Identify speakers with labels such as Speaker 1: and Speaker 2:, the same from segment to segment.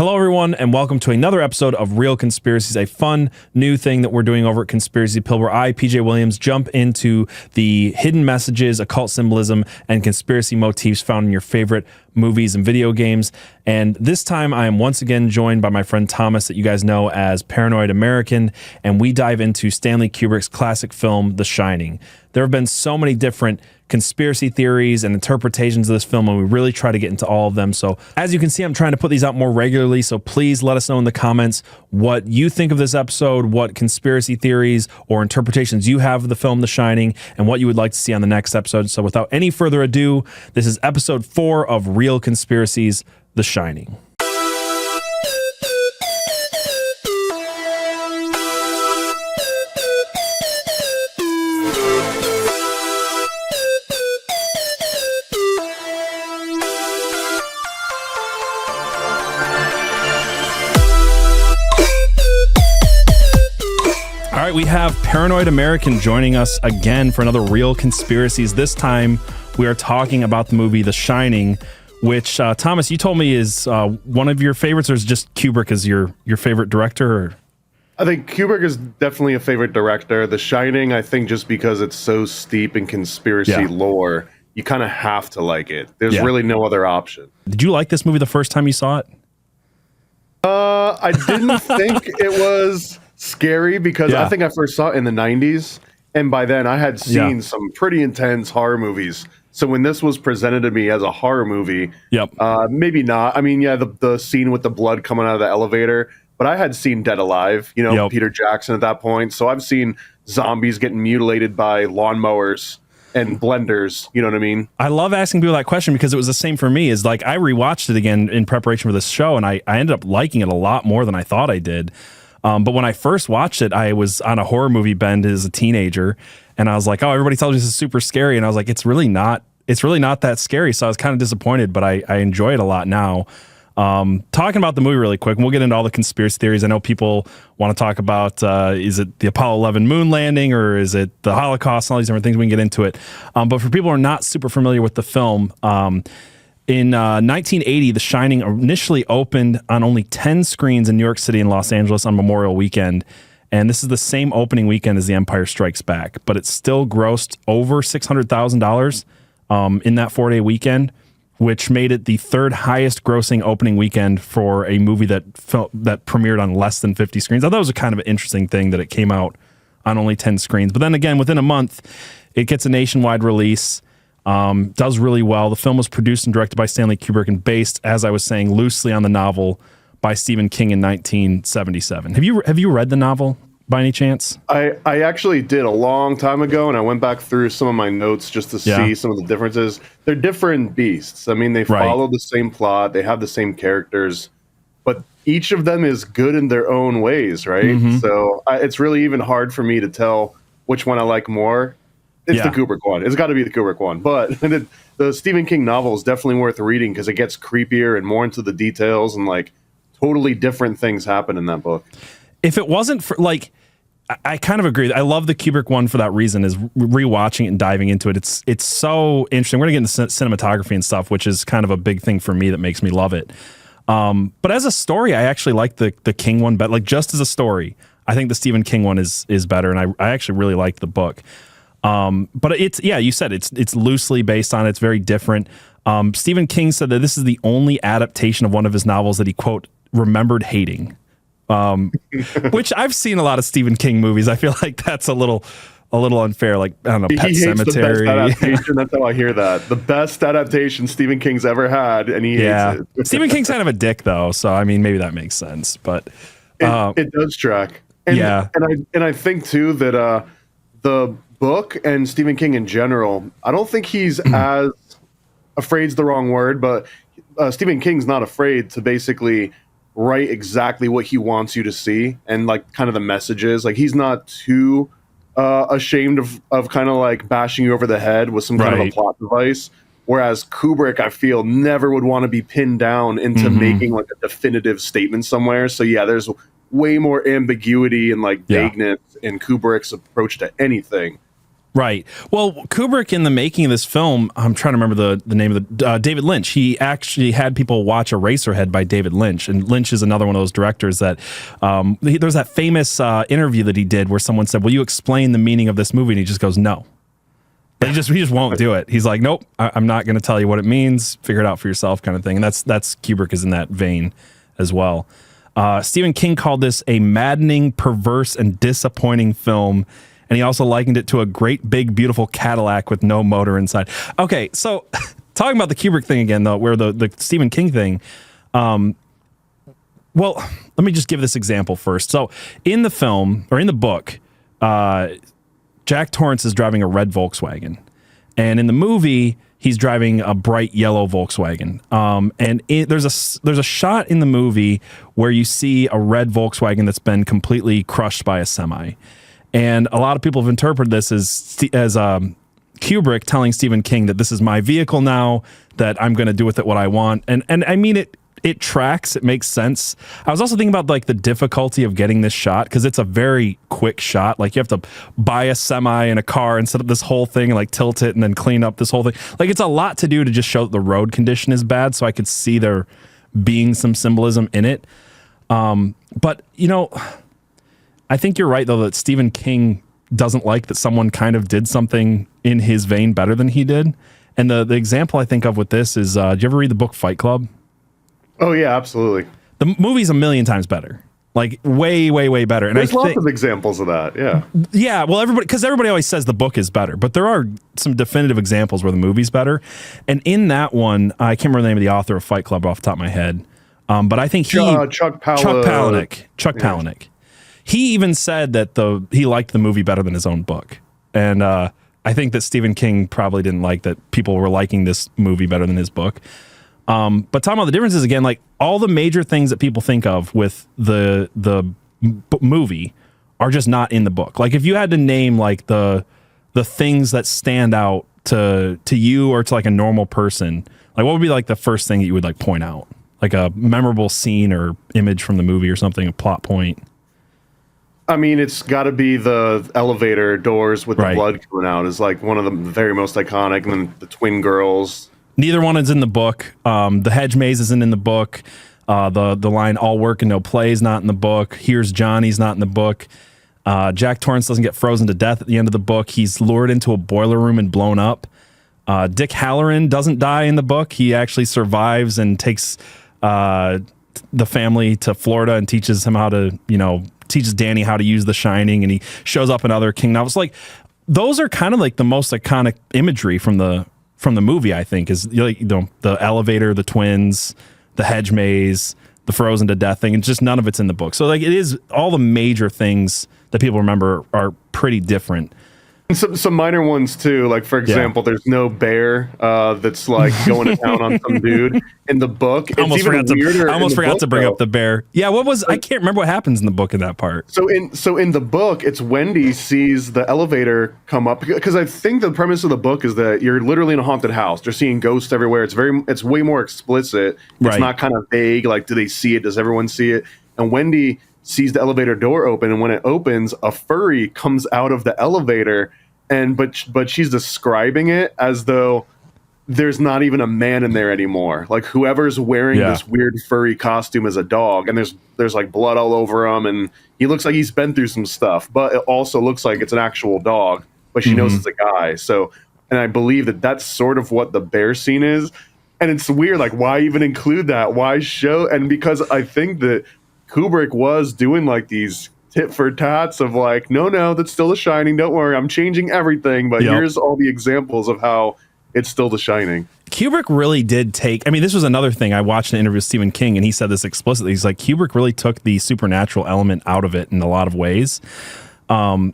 Speaker 1: Hello, everyone, and welcome to another episode of Real Conspiracies, a fun new thing that we're doing over at Conspiracy Pill, where I, PJ Williams, jump into the hidden messages, occult symbolism, and conspiracy motifs found in your favorite movies and video games. And this time, I am once again joined by my friend Thomas, that you guys know as Paranoid American, and we dive into Stanley Kubrick's classic film, The Shining. There have been so many different conspiracy theories and interpretations of this film, and we really try to get into all of them. So as you can see, I'm trying to put these out more regularly, so please let us know in the comments what you think of this episode, what conspiracy theories or interpretations you have of the film The Shining, and what you would like to see on the next episode. So without any further ado, this is episode 4 of Real Conspiracies, The Shining. All right, we have Paranoid American joining us again for another Real Conspiracies. This time, we are talking about the movie The Shining, which, Thomas, you told me is one of your favorites, or is just Kubrick is your favorite director? Or?
Speaker 2: I think Kubrick is definitely a favorite director. The Shining, I think just because it's so steep in conspiracy lore, you kind of have to like it. There's really no other option.
Speaker 1: Did you like this movie the first time you saw it?
Speaker 2: I didn't think it was scary because I think I first saw it in the 90s, and by then I had seen some pretty intense horror movies. So when this was presented to me as a horror movie, maybe not. I mean, the scene with the blood coming out of the elevator, but I had seen Dead Alive, Peter Jackson at that point. So I've seen zombies getting mutilated by lawnmowers and blenders, you know what I mean?
Speaker 1: I love asking people that question because it was the same for me. Is like I rewatched it again in preparation for this show, and I ended up liking it a lot more than I thought I did. But when I first watched it, I was on a horror movie bend as a teenager, and I was like, "Oh, everybody tells me this is super scary," and I was like, "It's really not. It's really not that scary." So I was kind of disappointed, but I enjoy it a lot now. Talking about the movie really quick, and we'll get into all the conspiracy theories. I know people want to talk about is it the Apollo 11 moon landing, or is it the Holocaust, and all these different things. We can get into it. But for people who are not super familiar with the film, in 1980, The Shining initially opened on only 10 screens in New York City and Los Angeles on Memorial Weekend. And this is the same opening weekend as The Empire Strikes Back, but it still grossed over $600,000 in that 4-day weekend, which made it the third highest grossing opening weekend for a movie that premiered on less than 50 screens. I thought it was a kind of an interesting thing that it came out on only 10 screens. But then again, within a month, it gets a nationwide release. Does really well. The film was produced and directed by Stanley Kubrick and based, as I was saying, loosely on the novel by Stephen King in 1977. Have you read the novel by any chance?
Speaker 2: I actually did a long time ago, and I went back through some of my notes just to see some of the differences. They're different beasts. I mean, they follow the same plot, they have the same characters, but each of them is good in their own ways, right? Mm-hmm. So it's really even hard for me to tell which one I like more. It's the Kubrick one. It's got to be the Kubrick one. But the Stephen King novel is definitely worth reading because it gets creepier and more into the details, and like totally different things happen in that book.
Speaker 1: If it wasn't for I kind of agree. I love the Kubrick one for that reason, is rewatching it and diving into it. It's so interesting. We're going to get into cinematography and stuff, which is kind of a big thing for me that makes me love it. But as a story, I actually like the King one better. Like just as a story, I think the Stephen King one is better, and I actually really like the book. But you said it's loosely based on it. It's very different. Stephen King said that this is the only adaptation of one of his novels that he, quote, remembered hating. Which I've seen a lot of Stephen King movies. I feel like that's a little unfair. Like, I don't know, Pet Sematary.
Speaker 2: The best adaptation. That's how I hear that. The best adaptation Stephen King's ever had, and he hates it.
Speaker 1: Stephen King's kind of a dick, though, so I mean, maybe that makes sense. But
Speaker 2: it does track. And I think too that the book and Stephen King in general, I don't think he's as afraid's the wrong word, but Stephen King's not afraid to basically write exactly what he wants you to see, and like kind of the messages. Like he's not too ashamed of kind of like bashing you over the head with some kind of a plot device. Whereas Kubrick, I feel, never would want to be pinned down into making like a definitive statement somewhere. So yeah, there's way more ambiguity and like vagueness in Kubrick's approach to anything.
Speaker 1: Right. Well, Kubrick, in the making of this film, I'm trying to remember the name of the David Lynch. He actually had people watch Eraserhead by David Lynch, and Lynch is another one of those directors that there's that famous interview that he did where someone said, "Will you explain the meaning of this movie?" And he just goes, "No." He just won't do it. He's like, "Nope, I'm not going to tell you what it means. Figure it out for yourself," kind of thing. And that's Kubrick is in that vein as well. Stephen King called this a maddening, perverse, and disappointing film. And he also likened it to a great, big, beautiful Cadillac with no motor inside. Okay, so talking about the Kubrick thing again, though, where the Stephen King thing, well, let me just give this example first. So in the film, or in the book, Jack Torrance is driving a red Volkswagen. And in the movie, he's driving a bright yellow Volkswagen. And there's a shot in the movie where you see a red Volkswagen that's been completely crushed by a semi. And a lot of people have interpreted this as Kubrick telling Stephen King that this is my vehicle now, that I'm going to do with it what I want. And I mean, it tracks. It makes sense. I was also thinking about like the difficulty of getting this shot, because it's a very quick shot. Like you have to buy a semi and a car and set up this whole thing and like tilt it and then clean up this whole thing. Like it's a lot to do to just show that the road condition is bad. So I could see there being some symbolism in it. But you know, I think you're right, though, that Stephen King doesn't like that someone kind of did something in his vein better than he did. And the example I think of with this is, did you ever read the book Fight Club?
Speaker 2: Oh, yeah, absolutely.
Speaker 1: The movie's a million times better. Like, way, way, way better. And
Speaker 2: There's lots of examples of that, yeah.
Speaker 1: Yeah, well, everybody always says the book is better, but there are some definitive examples where the movie's better. And in that one, I can't remember the name of the author of Fight Club off the top of my head, but I think Chuck Palahniuk. He even said that he liked the movie better than his own book. And I think that Stephen King probably didn't like that people were liking this movie better than his book. But talking about the differences again, like all the major things that people think of with the movie are just not in the book. Like if you had to name like the things that stand out to you or to like a normal person, like what would be like the first thing that you would like point out? Like a memorable scene or image from the movie or something, a plot point.
Speaker 2: I mean, it's got to be the elevator doors with the blood coming out is like one of the very most iconic. And then the twin girls.
Speaker 1: Neither one is in the book. The hedge maze isn't in the book. The line "all work and no play" is not in the book. "Here's Johnny's" not in the book. Jack Torrance doesn't get frozen to death at the end of the book. He's lured into a boiler room and blown up. Dick Halloran doesn't die in the book. He actually survives and takes the family to Florida and teaches him how to, teaches Danny how to use The Shining, and he shows up in other King novels. Like those are kind of like the most iconic imagery from the movie, I think, is the elevator, the twins, the hedge maze, the frozen to death thing, and just none of it's in the book. So like it is, all the major things that people remember are pretty different.
Speaker 2: Some minor ones too, like for example, there's no bear that's like going to town on some dude in the book.
Speaker 1: I almost forgot to bring up the bear. Yeah, I can't remember what happens in the book in that part.
Speaker 2: So in the book, it's Wendy sees the elevator come up, because I think the premise of the book is that you're literally in a haunted house. They're seeing ghosts everywhere. It's way more explicit. It's not kind of vague. Like, do they see it? Does everyone see it? And Wendy sees the elevator door open, and when it opens, a furry comes out of the elevator. But she's describing it as though there's not even a man in there anymore. Like whoever's wearing this weird furry costume is a dog, and there's like blood all over him, and he looks like he's been through some stuff. But it also looks like it's an actual dog, but she knows it's a guy. So, and I believe that that's sort of what the bear scene is. And it's weird, like why even include that? Why show? And because I think that Kubrick was doing like these tit for tats of like, no, that's still The Shining. Don't worry, I'm changing everything. But here's all the examples of how it's still The Shining.
Speaker 1: Kubrick really did take, I mean, this was another thing. I watched an interview with Stephen King, and he said this explicitly. He's like, Kubrick really took the supernatural element out of it in a lot of ways. And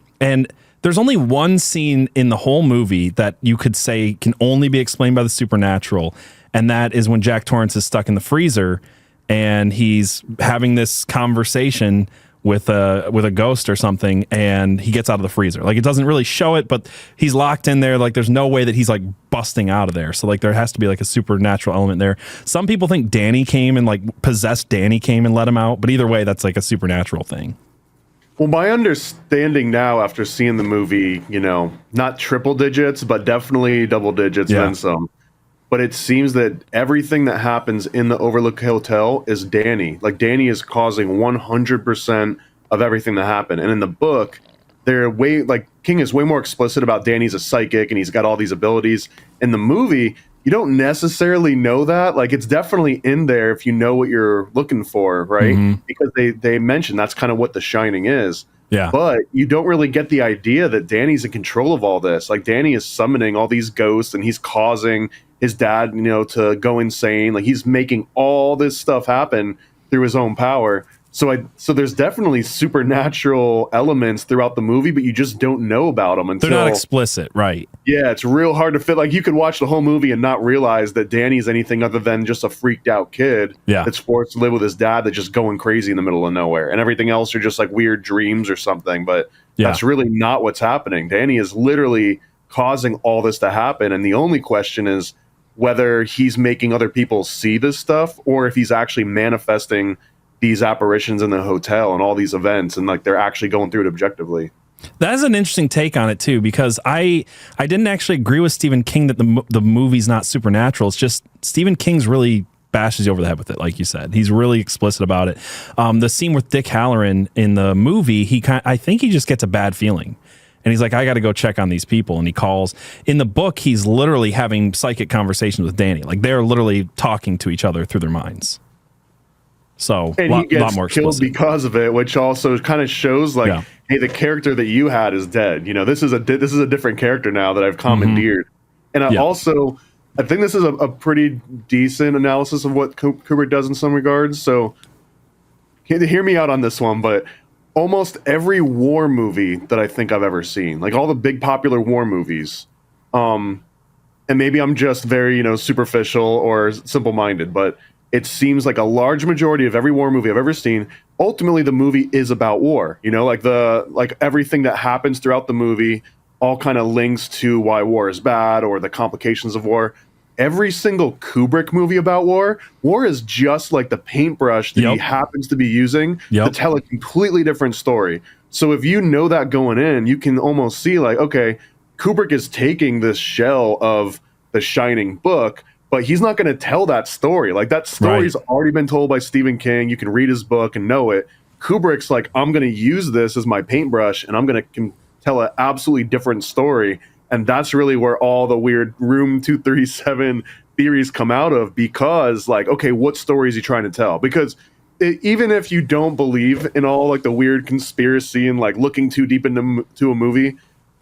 Speaker 1: there's only one scene in the whole movie that you could say can only be explained by the supernatural. And that is when Jack Torrance is stuck in the freezer and he's having this conversation with a ghost or something, and he gets out of the freezer. Like, it doesn't really show it, but he's locked in there. Like, there's no way that he's like busting out of there. So like there has to be like a supernatural element there. Some people think Danny came and like possessed Danny came and let him out, but either way, that's like a supernatural thing.
Speaker 2: Well, my understanding now after seeing the movie, not triple digits, but definitely double digits and then some. But it seems that everything that happens in the Overlook Hotel is Danny. Like, Danny is causing 100% of everything that happened. And in the book, King is way more explicit about Danny's a psychic and he's got all these abilities. In the movie, you don't necessarily know that. Like, it's definitely in there if you know what you're looking for, right? Mm-hmm. Because they mention that's kind of what The Shining is.
Speaker 1: Yeah.
Speaker 2: But you don't really get the idea that Danny's in control of all this. Like, Danny is summoning all these ghosts and he's causing his dad, to go insane. Like, he's making all this stuff happen through his own power. So there's definitely supernatural elements throughout the movie, but you just don't know about them until
Speaker 1: they're not explicit, right?
Speaker 2: Yeah, it's real hard to fit. Like, you could watch the whole movie and not realize that Danny's anything other than just a freaked out kid that's forced to live with his dad that's just going crazy in the middle of nowhere, and everything else are just like weird dreams or something. But that's really not what's happening. Danny is literally causing all this to happen, and the only question is whether he's making other people see this stuff or if he's actually manifesting these apparitions in the hotel and all these events, and like they're actually going through it objectively.
Speaker 1: That is an interesting take on it too, because I didn't actually agree with Stephen King that the movie's not supernatural. It's just Stephen King's really bashes you over the head with it, like you said. He's really explicit about it. The scene with Dick Halloran in the movie, I think he just gets a bad feeling. And he's like, I got to go check on these people. And he calls. In the book, he's literally having psychic conversations with Danny. Like, they're literally talking to each other through their minds. So
Speaker 2: and he gets more killed because of it, which also kind of shows like, hey, the character that you had is dead. This is a different character now that I've commandeered. Mm-hmm. And I think this is a pretty decent analysis of what Kubrick does in some regards. So hear me out on this one, but almost every war movie that I think I've ever seen, like all the big popular war movies, and maybe I'm just very, superficial or simple-minded, but it seems like a large majority of every war movie I've ever seen, ultimately the movie is about war. Like everything that happens throughout the movie all kind of links to why war is bad or the complications of war. Every single Kubrick movie about war is just like the paintbrush that he happens to be using to tell a completely different story. So if you know that going in, you can almost see like, okay, Kubrick is taking this shell of the Shining book, but he's not going to tell that story. Like, that story's already been told by Stephen King. You can read his book and know it. Kubrick's like, I'm going to use this as my paintbrush, and I'm going to tell an absolutely different story. And that's really where all the weird Room 237 theories come out of, because, like, okay, what story is he trying to tell? Because even if you don't believe in all, like, the weird conspiracy and, like, looking too deep into a movie,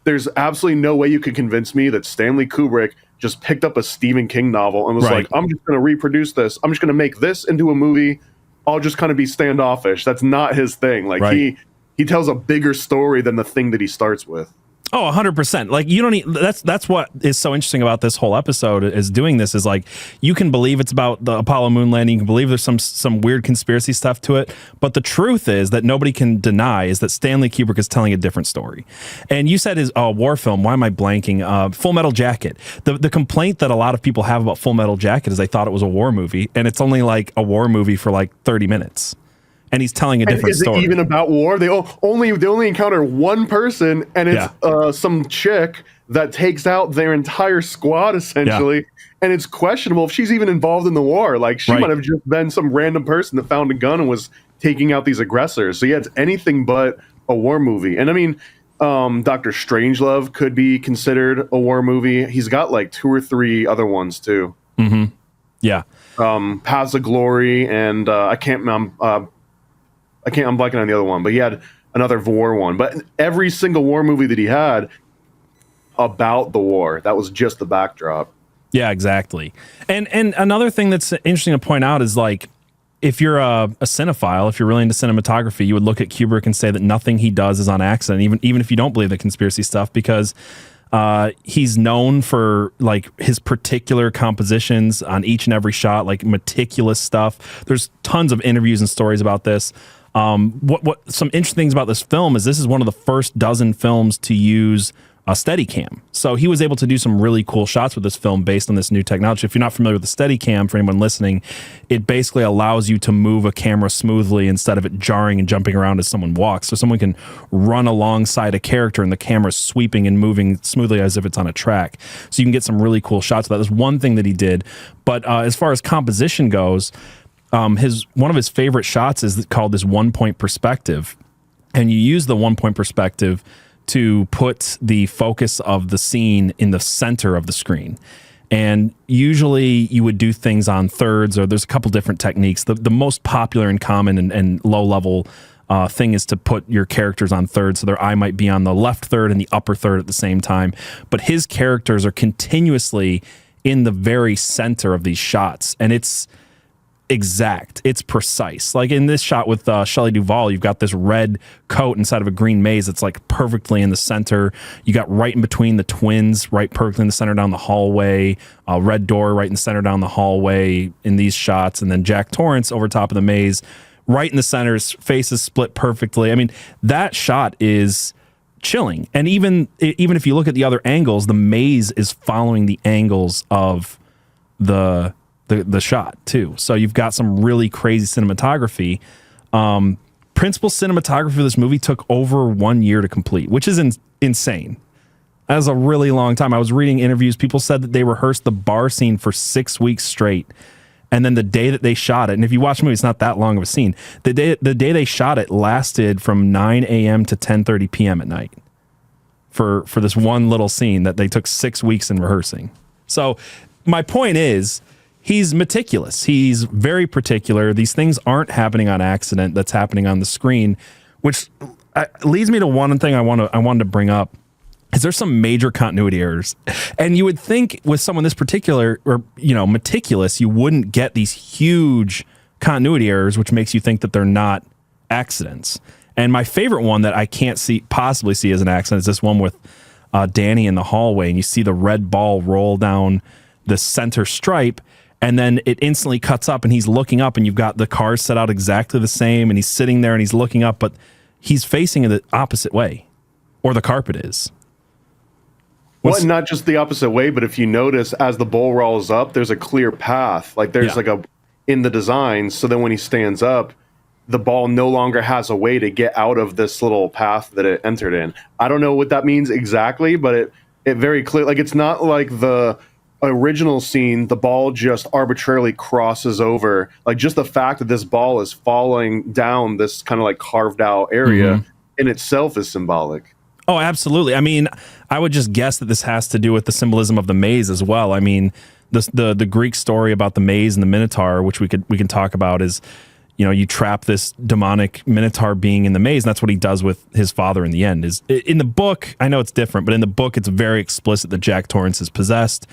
Speaker 2: there's absolutely no way you could convince me that Stanley Kubrick just picked up a Stephen King novel and was like, I'm just going to reproduce this. I'm just going to make this into a movie. I'll just kind of be standoffish. That's not his thing. Like, he tells a bigger story than the thing that he starts with.
Speaker 1: Oh, 100%. Like, you don't need, that's what is so interesting about this whole episode is doing this, is like, you can believe it's about the Apollo moon landing, you can believe there's some weird conspiracy stuff to it, but the truth is that nobody can deny is that Stanley Kubrick is telling a different story. And you said his war film, why am I blanking? Full Metal Jacket. The complaint that a lot of people have about Full Metal Jacket is they thought it was a war movie, and it's only like a war movie for like 30 minutes. And he's telling a different story.
Speaker 2: Is it even about war? They only encounter one person, and it's some chick that takes out their entire squad, essentially. Yeah. And it's questionable if she's even involved in the war. Like, she might have just been some random person that found a gun and was taking out these aggressors. So, yeah, it's anything but a war movie. And, I mean, Dr. Strangelove could be considered a war movie. He's got, like, 2 or 3 other ones, too.
Speaker 1: Mm-hmm. Yeah.
Speaker 2: Paths of Glory, and I'm blanking on the other one, but he had another war one. But every single war movie that he had about the war, that was just the backdrop.
Speaker 1: Yeah, exactly. And another thing that's interesting to point out is, like, if you're a cinephile, if you're really into cinematography, you would look at Kubrick and say that nothing he does is on accident, even if you don't believe the conspiracy stuff, because he's known for, like, his particular compositions on each and every shot, like meticulous stuff. There's tons of interviews and stories about this. What some interesting things about this film is this is one of the first dozen films to use Steadicam. So he was able to do some really cool shots with this film based on this new technology. If you're not familiar with the Steadicam, for anyone listening, it basically allows you to move a camera smoothly instead of it jarring and jumping around as someone walks. So someone can run alongside a character and the camera's sweeping and moving smoothly as if it's on a track. So you can get some really cool shots of that. That's one thing that he did. But as far as composition goes, one of his favorite shots is called this 1-point perspective. And you use the 1-point perspective to put the focus of the scene in the center of the screen. And usually you would do things on thirds, or there's a couple different techniques. The most popular and common and low level thing is to put your characters on thirds, so their eye might be on the left third and the upper third at the same time. But his characters are continuously in the very center of these shots, and it's exact. It's precise. Like in this shot with Shelley Duvall, you've got this red coat inside of a green maze that's like perfectly in the center. You got right in between the twins, right perfectly in the center down the hallway, red door right in the center down the hallway in these shots, and then Jack Torrance over top of the maze, right in the center, his face is split perfectly. I mean, that shot is chilling. And even if you look at the other angles, the maze is following the angles of the shot too. So you've got some really crazy cinematography. Principal cinematography for this movie took over 1 year to complete, which is insane. That was a really long time. I was reading interviews. People said that they rehearsed the bar scene for 6 weeks straight. And then the day that they shot it, and if you watch the movie, it's not that long of a scene. The day they shot it lasted from 9 a.m. to 10:30 p.m. at night for this one little scene that they took 6 weeks in rehearsing. So my point is, he's meticulous. He's very particular. These things aren't happening on accident. That's happening on the screen, which leads me to one thing I wanted to bring up. Is there some major continuity errors? And you would think with someone this particular or meticulous, you wouldn't get these huge continuity errors, which makes you think that they're not accidents. And my favorite one that I can't possibly see as an accident is this one with Danny in the hallway, and you see the red ball roll down the center stripe. And then it instantly cuts up and he's looking up, and you've got the cars set out exactly the same, and he's sitting there and he's looking up, but he's facing the opposite way, or the carpet is.
Speaker 2: Well, not just the opposite way, but if you notice, as the ball rolls up, there's a clear path. Like there's in the design. So then when he stands up, the ball no longer has a way to get out of this little path that it entered in. I don't know what that means exactly, but it very clear. Like it's not like the original scene, the ball just arbitrarily crosses over. Like just the fact that this ball is falling down this kind of like carved out area in itself is symbolic.
Speaker 1: Oh, absolutely. I mean, I would just guess that this has to do with the symbolism of the maze as well. I mean, the Greek story about the maze and the Minotaur, which we can talk about, is you trap this demonic Minotaur being in the maze, and that's what he does with his father in the end. Is in the book, I know it's different, but in the book, it's very explicit that Jack Torrance is possessed.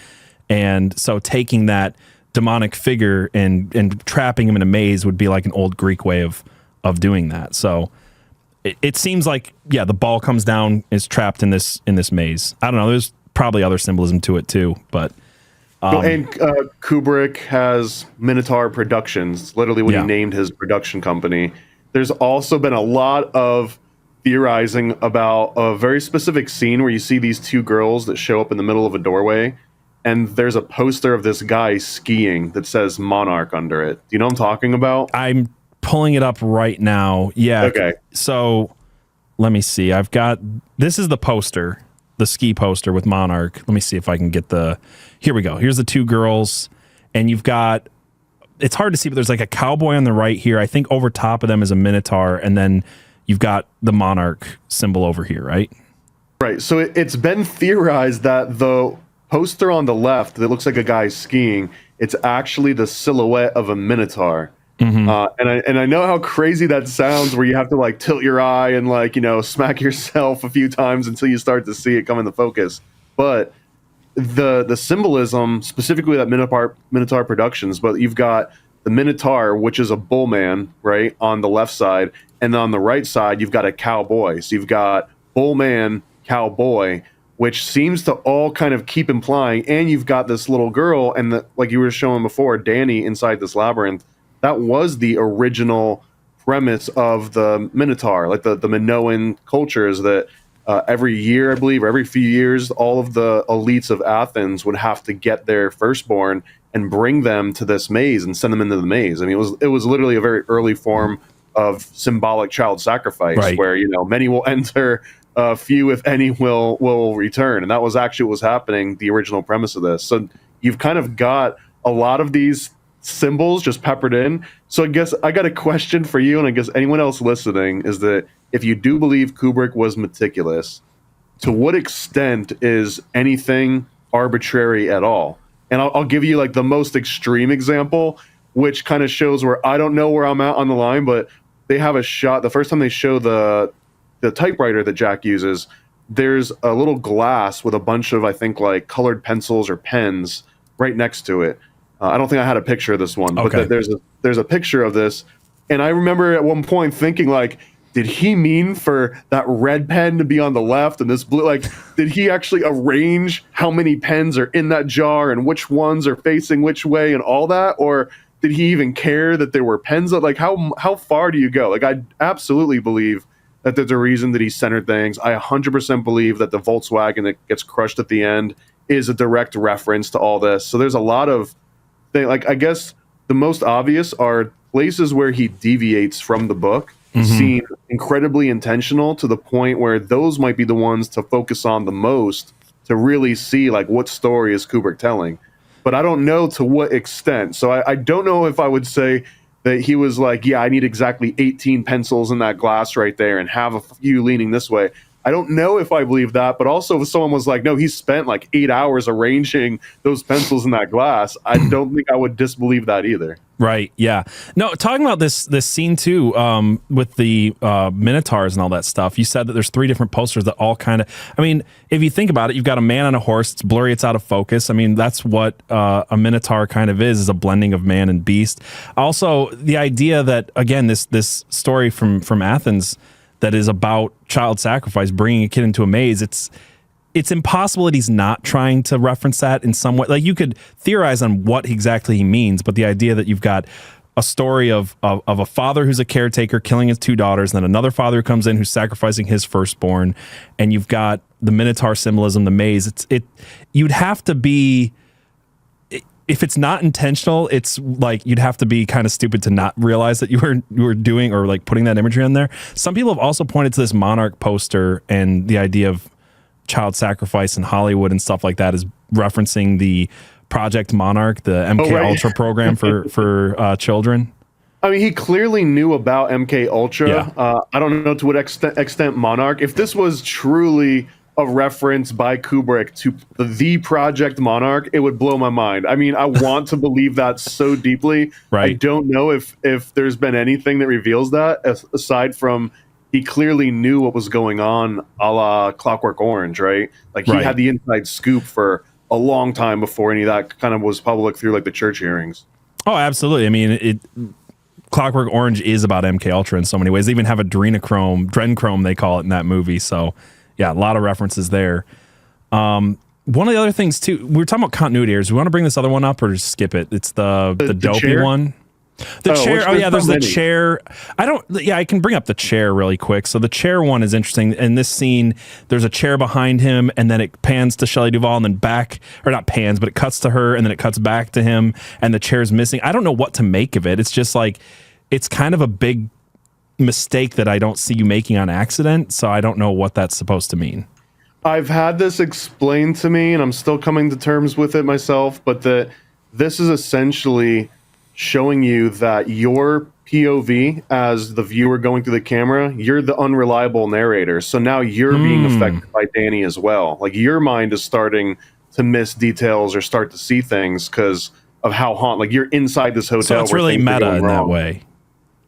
Speaker 1: And so taking that demonic figure and trapping him in a maze would be like an old Greek way of doing that. So it seems like, the ball comes down, is trapped in this maze. I don't know. There's probably other symbolism to it too, but.
Speaker 2: And Kubrick has Minotaur Productions, literally when he named his production company. There's also been a lot of theorizing about a very specific scene where you see these two girls that show up in the middle of a doorway, and there's a poster of this guy skiing that says Monarch under it. Do you know what I'm talking about?
Speaker 1: I'm pulling it up right now. Yeah.
Speaker 2: Okay.
Speaker 1: So let me see. This is the poster, the ski poster with Monarch. Let me see if I can get here we go. Here's the two girls, and you've got, it's hard to see, but there's like a cowboy on the right here. I think over top of them is a Minotaur, and then you've got the Monarch symbol over here, right?
Speaker 2: Right. So it's been theorized that the poster on the left that looks like a guy skiing, it's actually the silhouette of a Minotaur. And I know how crazy that sounds, where you have to like tilt your eye and like, smack yourself a few times until you start to see it come into focus. But the symbolism, specifically that Minotaur Productions, but you've got the Minotaur, which is a bull man, right, on the left side, and on the right side you've got a cowboy. So you've got bull man, cowboy, which seems to all kind of keep implying, and you've got this little girl, and like you were showing before, Danny inside this labyrinth. That was the original premise of the Minotaur, like the Minoan cultures, that every year, I believe, or every few years, all of the elites of Athens would have to get their firstborn and bring them to this maze and send them into the maze. I mean, it was literally a very early form of symbolic child sacrifice,
Speaker 1: Right.
Speaker 2: where many will enter, few, if any, will return, and that was actually what was happening. The original premise of this. So you've kind of got a lot of these symbols just peppered in. So I guess I got a question for you, and I guess anyone else listening, is that if you do believe Kubrick was meticulous, to what extent is anything arbitrary at all? And I'll give you like the most extreme example, which kind of shows where I don't know where I'm at on the line, but they have a shot. The first time they show the typewriter that Jack uses, there's a little glass with a bunch of, I think, like colored pencils or pens right next to it. I don't think I had a picture of this one,
Speaker 1: Okay.
Speaker 2: but there's a picture of this. And I remember at one point thinking, like, did he mean for that red pen to be on the left and this blue? Like, did he actually arrange how many pens are in that jar and which ones are facing which way and all that? Or did he even care that there were pens? Like, how far do you go? Like, I absolutely believe that there's a reason that he centered things. I 100% believe that the Volkswagen that gets crushed at the end is a direct reference to all this. So there's a lot of things. Like, I guess the most obvious are places where he deviates from the book. Seem incredibly intentional, to the point where those might be the ones to focus on the most to really see like what story is Kubrick telling. But I don't know to what extent. So I don't know if I would say that he was like, yeah, I need exactly 18 pencils in that glass right there and have a few leaning this way. I don't know if I believe that, but also if someone was like, no, he spent like 8 hours arranging those pencils in that glass, I don't think I would disbelieve that either.
Speaker 1: Right. Yeah. No, talking about this scene too, with the Minotaurs and all that stuff. You said that there's 3 different posters that all kind of. I mean, if you think about it, you've got a man on a horse. It's blurry. It's out of focus. I mean, that's what a Minotaur kind of is a blending of man and beast. Also, the idea that again, this story from Athens that is about child sacrifice, bringing a kid into a maze. It's impossible that he's not trying to reference that in some way. Like, you could theorize on what exactly he means, but the idea that you've got a story of a father who's a caretaker killing his 2 daughters, and then another father who comes in who's sacrificing his firstborn, and you've got the Minotaur symbolism, the maze. You'd have to be, if it's not intentional, it's like you'd have to be kind of stupid to not realize that you were doing or like putting that imagery in there. Some people have also pointed to this Monarch poster and the idea of child sacrifice in Hollywood and stuff like that is referencing the Project Monarch, the MK Ultra program for children.
Speaker 2: I mean, he clearly knew about MK Ultra.
Speaker 1: Yeah.
Speaker 2: I don't know to what extent Monarch. If this was truly a reference by Kubrick to the Project Monarch, it would blow my mind. I mean, I want to believe that so deeply.
Speaker 1: Right.
Speaker 2: I don't know if there's been anything that reveals that aside from he clearly knew what was going on, a la Clockwork Orange, right? Like, he had the inside scoop for a long time before any of that kind of was public through like the church hearings.
Speaker 1: Oh, absolutely. I mean, Clockwork Orange is about MK Ultra in so many ways. They even have Drenchrome, they call it in that movie. So yeah, a lot of references there. One of the other things too, we were talking about continuity errors. We want to bring this other one up or just skip it? It's the Dopey
Speaker 2: chair?
Speaker 1: one. The chair. Oh yeah, there's the
Speaker 2: many.
Speaker 1: chair. I can bring up the chair really quick. So the chair one is interesting. In this scene, there's a chair behind him, and then it pans to Shelley Duvall, and then back, or not pans, but it cuts to her, and then it cuts back to him, and the chair's missing. I don't know what to make of it. It's just like, it's kind of a big mistake that I don't see you making on accident. So I don't know what that's supposed to mean.
Speaker 2: I've had this explained to me, and I'm still coming to terms with it myself, but that this is essentially showing you that your POV as the viewer going through the camera, you're the unreliable narrator. So now you're being affected by Danny as well. Like, your mind is starting to miss details or start to see things because of how like you're inside this hotel.
Speaker 1: So it's really meta in that way.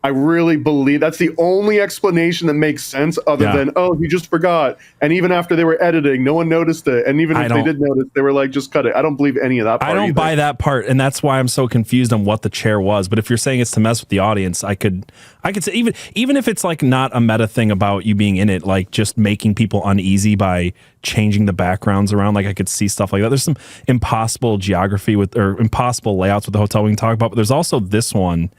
Speaker 2: I really believe that's the only explanation that makes sense, other than, oh, you just forgot. And even after they were editing, no one noticed it. And even if they did notice, they were like, just cut it. I don't believe any of that part.
Speaker 1: I don't buy that part. And that's why I'm so confused on what the chair was. But if you're saying it's to mess with the audience, I could say even if it's like not a meta thing about you being in it, like just making people uneasy by changing the backgrounds around. Like, I could see stuff like that. There's some impossible geography or impossible layouts with the hotel we can talk about. But there's also this one,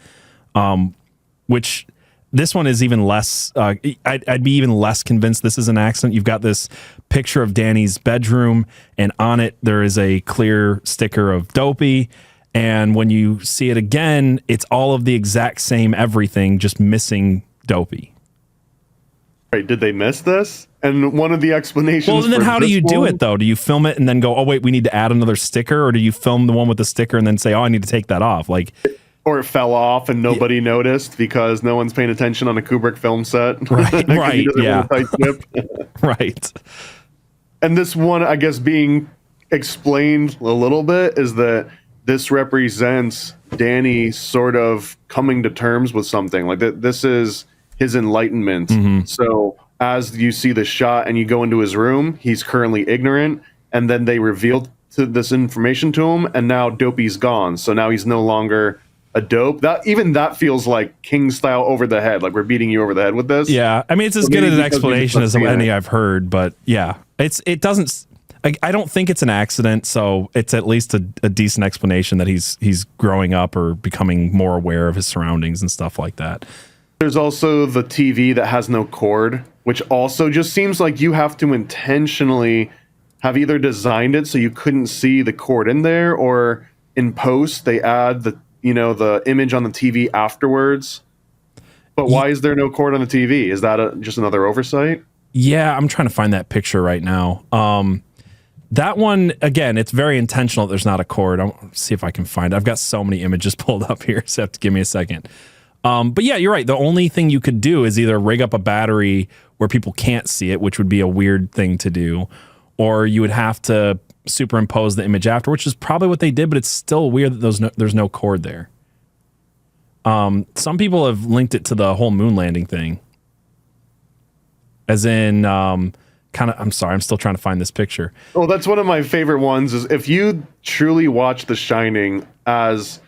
Speaker 1: which This one is even less. I'd be even less convinced this is an accident. You've got this picture of Danny's bedroom, and on it there is a clear sticker of Dopey. And when you see it again, it's all of the exact same everything, just missing Dopey.
Speaker 2: Right? Did they miss this? And one of the explanations.
Speaker 1: Well, and then how do you do it though? Do you film it and then go, oh wait, we need to add another sticker, or do you film the one with the sticker and then say, oh, I need to take that off? Like.
Speaker 2: Or it fell off and nobody noticed because no one's paying attention on a Kubrick film set.
Speaker 1: Right, right, yeah. Right.
Speaker 2: And this one, I guess, being explained a little bit is that this represents Danny sort of coming to terms with something. Like this is his enlightenment. Mm-hmm. So as you see the shot and you go into his room, he's currently ignorant. And then they reveal this information to him, and now Dopey's gone. So now he's no longer a dope. That feels like King style over the head. Like we're beating you over the head with this.
Speaker 1: Yeah, I mean it's as good an explanation as any I've heard, but yeah, it doesn't. I don't think it's an accident, so it's at least a decent explanation that he's growing up or becoming more aware of his surroundings and stuff like that.
Speaker 2: There's also the TV that has no cord, which also just seems like you have to intentionally have either designed it so you couldn't see the cord in there, or in post they add the image on the TV afterwards. But why is there no cord on the TV? Is that just another oversight?
Speaker 1: Yeah, I'm trying to find that picture right now. That one, again, it's very intentional that there's not a cord. I'll see if I can find it. I've got so many images pulled up here, so you have to give me a second. But yeah, you're right. The only thing you could do is either rig up a battery where people can't see it, which would be a weird thing to do, or you would have to superimpose the image after, which is probably what they did, but it's still weird that there's no cord there. Some people have linked it to the whole moon landing thing. As in, I'm sorry, I'm still trying to find this picture.
Speaker 2: Oh, that's one of my favorite ones, is if you truly watch The Shining as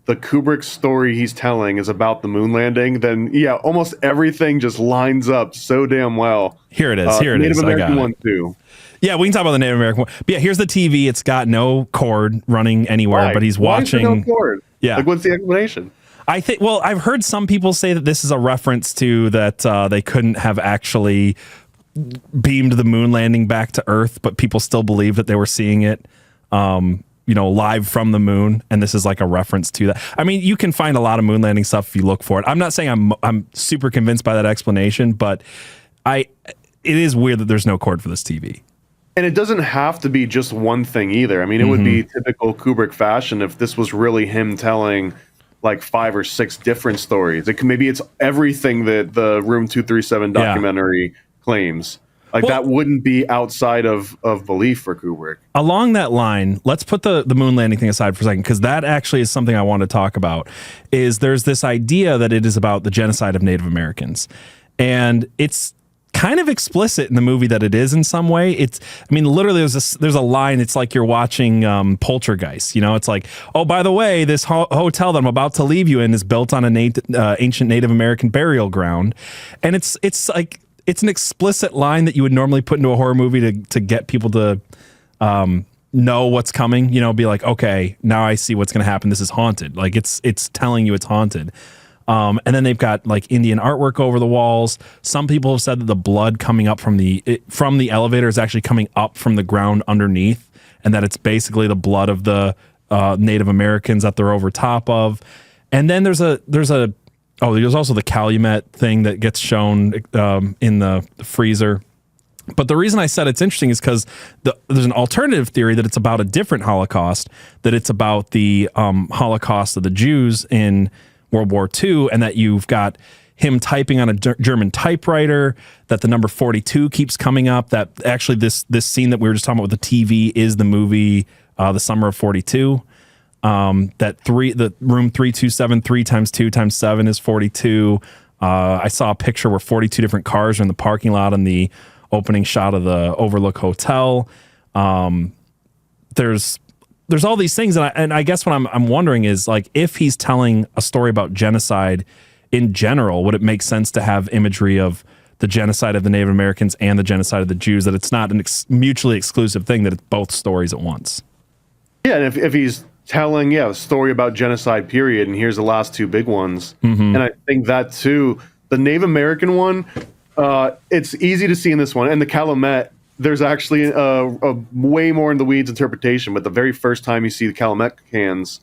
Speaker 2: the Kubrick story he's telling is about the moon landing, then yeah, almost everything just lines up so damn well.
Speaker 1: Here it is.
Speaker 2: Native American one too.
Speaker 1: Yeah, we can talk about the Native American one. But yeah, here's the TV. It's got no cord running anywhere, but he's watching.
Speaker 2: Why is there no cord?
Speaker 1: Yeah.
Speaker 2: Like, what's the explanation?
Speaker 1: I think, well, I've heard some people say that this is a reference to that they couldn't have actually beamed the moon landing back to Earth, but people still believe that they were seeing it, live from the moon. And this is like a reference to that. I mean, you can find a lot of moon landing stuff if you look for it. I'm not saying I'm super convinced by that explanation, but it is weird that there's no cord for this TV.
Speaker 2: And it doesn't have to be just one thing either. I mean, it would be typical Kubrick fashion if this was really him telling like 5 or 6 different stories. Maybe it's everything that the Room 237 documentary claims. Like, that wouldn't be outside of belief for Kubrick.
Speaker 1: Along that line, let's put the moon landing thing aside for a second, because that actually is something I want to talk about. There's this idea that it is about the genocide of Native Americans. And it's kind of explicit in the movie that it is in some way. Literally there's a line. It's like you're watching Poltergeist. It's like, oh, by the way, this hotel that I'm about to leave you in is built on an ancient Native American burial ground, and it's like it's an explicit line that you would normally put into a horror movie to get people to know what's coming. Be like, okay, now I see what's going to happen. This is haunted. Like it's telling you it's haunted. And then they've got like Indian artwork over the walls. Some people have said that the blood coming up from the elevator is actually coming up from the ground underneath, and that it's basically the blood of the Native Americans that they're over top of. And then there's also the Calumet thing that gets shown in the freezer. But the reason I said it's interesting is because there's an alternative theory that it's about a different Holocaust, that it's about the Holocaust of the Jews in World War II, and that you've got him typing on a German typewriter, that the number 42 keeps coming up, that actually this scene that we were just talking about with the TV is the movie The Summer of 42. The room 327, 3 times 2 times 7 is 42. I saw a picture where 42 different cars are in the parking lot in the opening shot of the Overlook Hotel. There's all these things, and I guess what I'm wondering is, like, if he's telling a story about genocide in general, would it make sense to have imagery of the genocide of the Native Americans and the genocide of the Jews, that it's not an mutually exclusive thing, that it's both stories at once? Yeah,
Speaker 2: and if he's telling a story about genocide period, and here's the last 2 big ones, and I think that too, The Native American one, it's easy to see in this one. And the Calumet, there's actually a way more in the weeds interpretation. But the very first time you see the Calumet cans,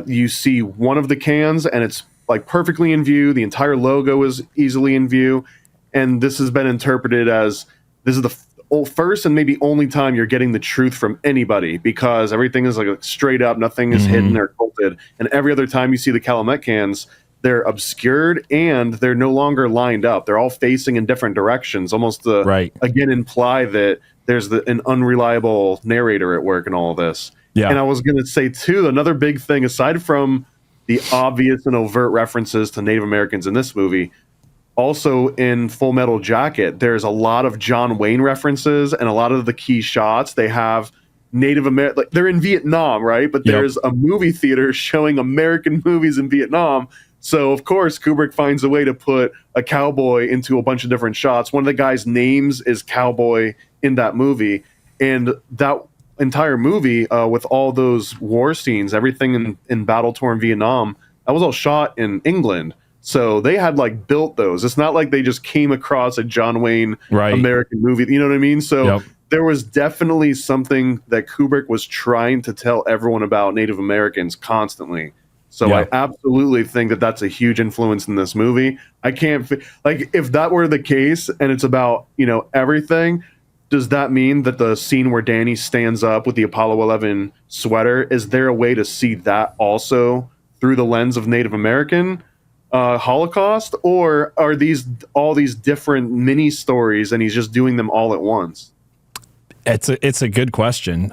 Speaker 2: you see one of the cans, and it's like perfectly in view. The entire logo is easily in view. And this has been interpreted as this is the first and maybe only time you're getting the truth from anybody, because everything is like straight up, nothing is hidden or occulted. And every other time you see the Calumet cans, they're obscured and they're no longer lined up. They're all facing in different directions, almost to again imply that there's an unreliable narrator at work in all of this. Yeah. And I was going to say too, another big thing aside from the obvious and overt references to Native Americans in this movie, also in Full Metal Jacket, there's a lot of John Wayne references, and a lot of the key shots they have Native American, like they're in Vietnam, right? But there's a movie theater showing American movies in Vietnam. So of course Kubrick finds a way to put a cowboy into a bunch of different shots. One of the guys' names is Cowboy in that movie, and that entire movie with all those war scenes, everything in battle-torn Vietnam, that was all shot in England. So they had like built those. It's not like they just came across a John Wayne American movie. You know what I mean? So there was definitely something that Kubrick was trying to tell everyone about Native Americans constantly. So I absolutely think that that's a huge influence in this movie. I can't like if that were the case and it's about, you know, everything. Does that mean that the scene where Danny stands up with the Apollo 11 sweater, is there a way to see that also through the lens of Native American Holocaust, or are these all these different mini stories and he's just doing them all at once?
Speaker 1: It's a good question.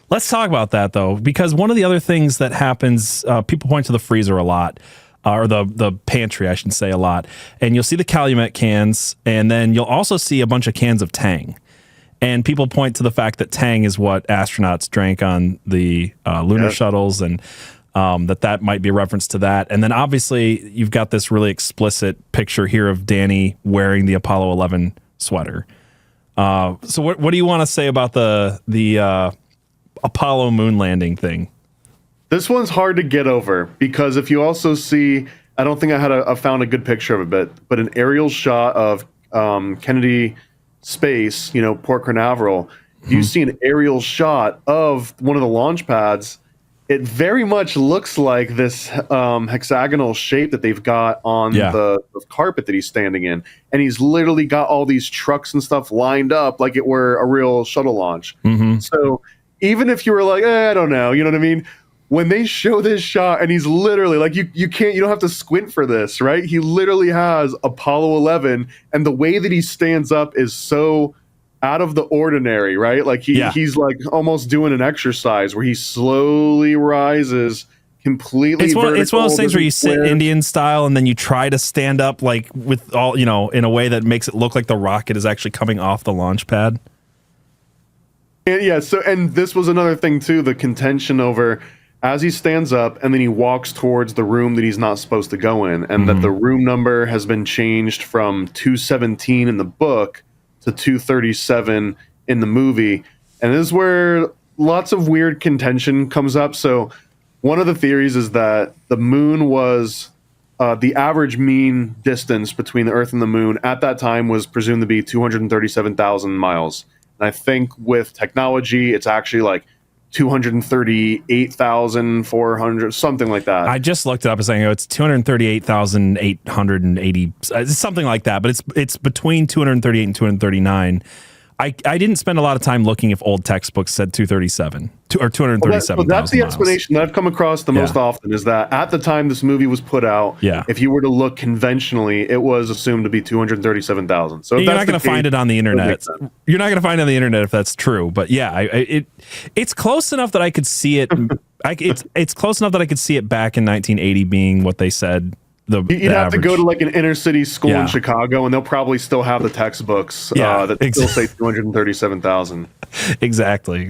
Speaker 1: Let's talk about that though, because one of the other things that happens, people point to the freezer a lot, or the pantry, I should say, a lot, and you'll see the Calumet cans, and then you'll also see a bunch of cans of Tang, and people point to the fact that Tang is what astronauts drank on the lunar shuttles, and that might be a reference to that. And then obviously you've got this really explicit picture here of Danny wearing the Apollo 11 sweater. So what do you want to say about the Apollo moon landing thing?
Speaker 2: This one's hard to get over, because if you also see, I don't think I found a good picture of it, but an aerial shot of Kennedy Space, you know, Port Canaveral, you see an aerial shot of one of the launch pads. It very much looks like this hexagonal shape that they've got on the carpet that he's standing in. And he's literally got all these trucks and stuff lined up like it were a real shuttle launch. So even if you were like, I don't know, you know what I mean? When they show this shot and he's literally like, you don't have to squint for this, right? He literally has Apollo 11, and the way that he stands up is so out of the ordinary, right? Like he's like almost doing an exercise where he slowly rises completely.
Speaker 1: It's one of those things where you sit Indian style and then you try to stand up like with all, you know, in a way that makes it look like the rocket is actually coming off the launch pad.
Speaker 2: And and this was another thing too, the contention over as he stands up and then he walks towards the room that he's not supposed to go in, and that the room number has been changed from 217 in the book to 237 in the movie. And this is where lots of weird contention comes up. So one of the theories is that the moon was the average mean distance between the Earth and the moon at that time was presumed to be 237,000 miles. And I think with technology, it's actually like 238,400, something like that.
Speaker 1: I just looked it up and saying it's 238,880, something like that. But it's between 238 and 239. I didn't spend a lot of time looking if old textbooks said 237 or 237.
Speaker 2: Well, that's the explanation that I've come across the most often, is that at the time this movie was put out, if you were to look conventionally, it was assumed to be 237,000. So
Speaker 1: you're not going to find it on the internet. You're not going to find it on the internet if that's true. But yeah, it's close enough that I could see it. It's close enough that I could see it back in 1980 being what they said. You'd
Speaker 2: have to go to like an inner city school in Chicago, and they'll probably still have the textbooks that still say 237,000. Exactly.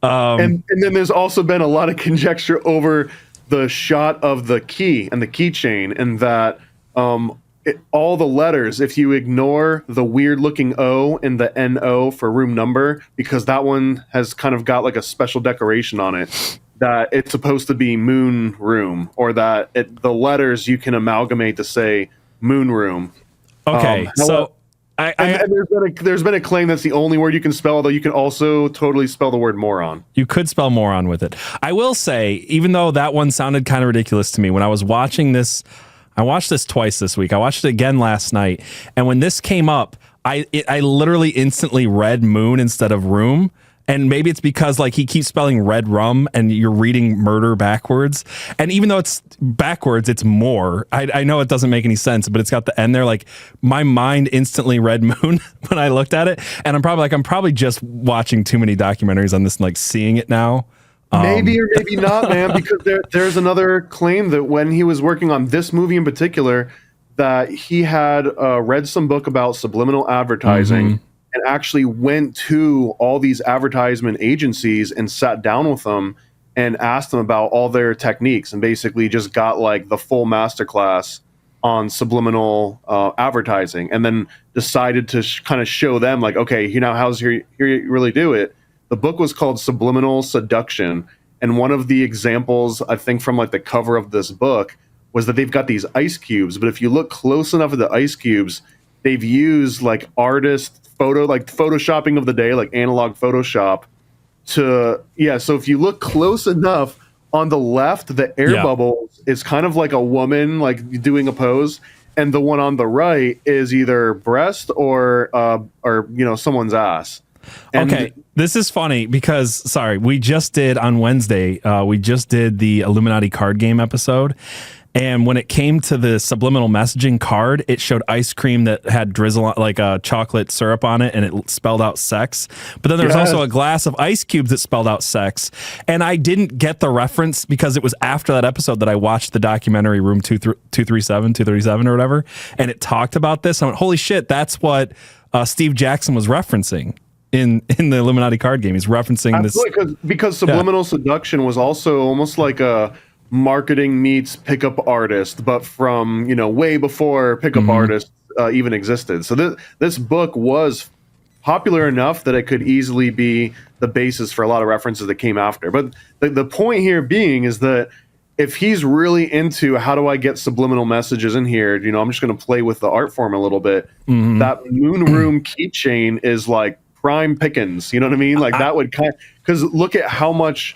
Speaker 2: And then there's also been a lot of conjecture over the shot of the key and the keychain, and that all the letters, if you ignore the weird looking O and the NO for room number, because that one has kind of got like a special decoration on it, that it's supposed to be moon room, or that the letters you can amalgamate to say moon room.
Speaker 1: Okay, so
Speaker 2: and there's been a claim that's the only word you can spell, although you can also totally spell the word moron.
Speaker 1: You could spell moron with it. I will say, even though that one sounded kind of ridiculous to me, when I was watching this, I watched this twice this week. I watched it again last night, and when this came up, I literally instantly read moon instead of room. And maybe it's because like he keeps spelling red rum and you're reading murder backwards. And even though it's backwards, it's more. I know it doesn't make any sense, but it's got the end there. Like my mind instantly read moon when I looked at it. And I'm probably just watching too many documentaries on this and like seeing it now.
Speaker 2: Maybe or maybe not, man, because there's another claim that when he was working on this movie in particular, that he had read some book about subliminal advertising and actually went to all these advertisement agencies and sat down with them and asked them about all their techniques and basically just got like the full masterclass on subliminal advertising, and then decided to kind of show them like, okay, you know, here you really do it. The book was called Subliminal Seduction. And one of the examples, I think, from like the cover of this book was that they've got these ice cubes, but if you look close enough at the ice cubes, they've used like photoshopping of the day, like analog Photoshop so if you look close enough on the left, the air bubbles is kind of like a woman like doing a pose, and the one on the right is either breast or someone's ass. And
Speaker 1: okay, this is funny because we just did on Wednesday, we just did the Illuminati card game episode. And when it came to the subliminal messaging card, it showed ice cream that had drizzle, like a chocolate syrup on it, and it spelled out sex. But then there was also a glass of ice cubes that spelled out sex. And I didn't get the reference because it was after that episode that I watched the documentary Room 237 or whatever, and it talked about this. I went, holy shit, that's what Steve Jackson was referencing in the Illuminati card game. He's referencing
Speaker 2: absolutely,
Speaker 1: this
Speaker 2: because subliminal seduction was also almost like a marketing meets pickup artist, but from way before pickup artists even existed. So this book was popular enough that it could easily be the basis for a lot of references that came after. But the point here being is that if he's really into how do I get subliminal messages in here, I'm just going to play with the art form a little bit. That moon room keychain is like prime pickings. You know what I mean? Like that would because look at how much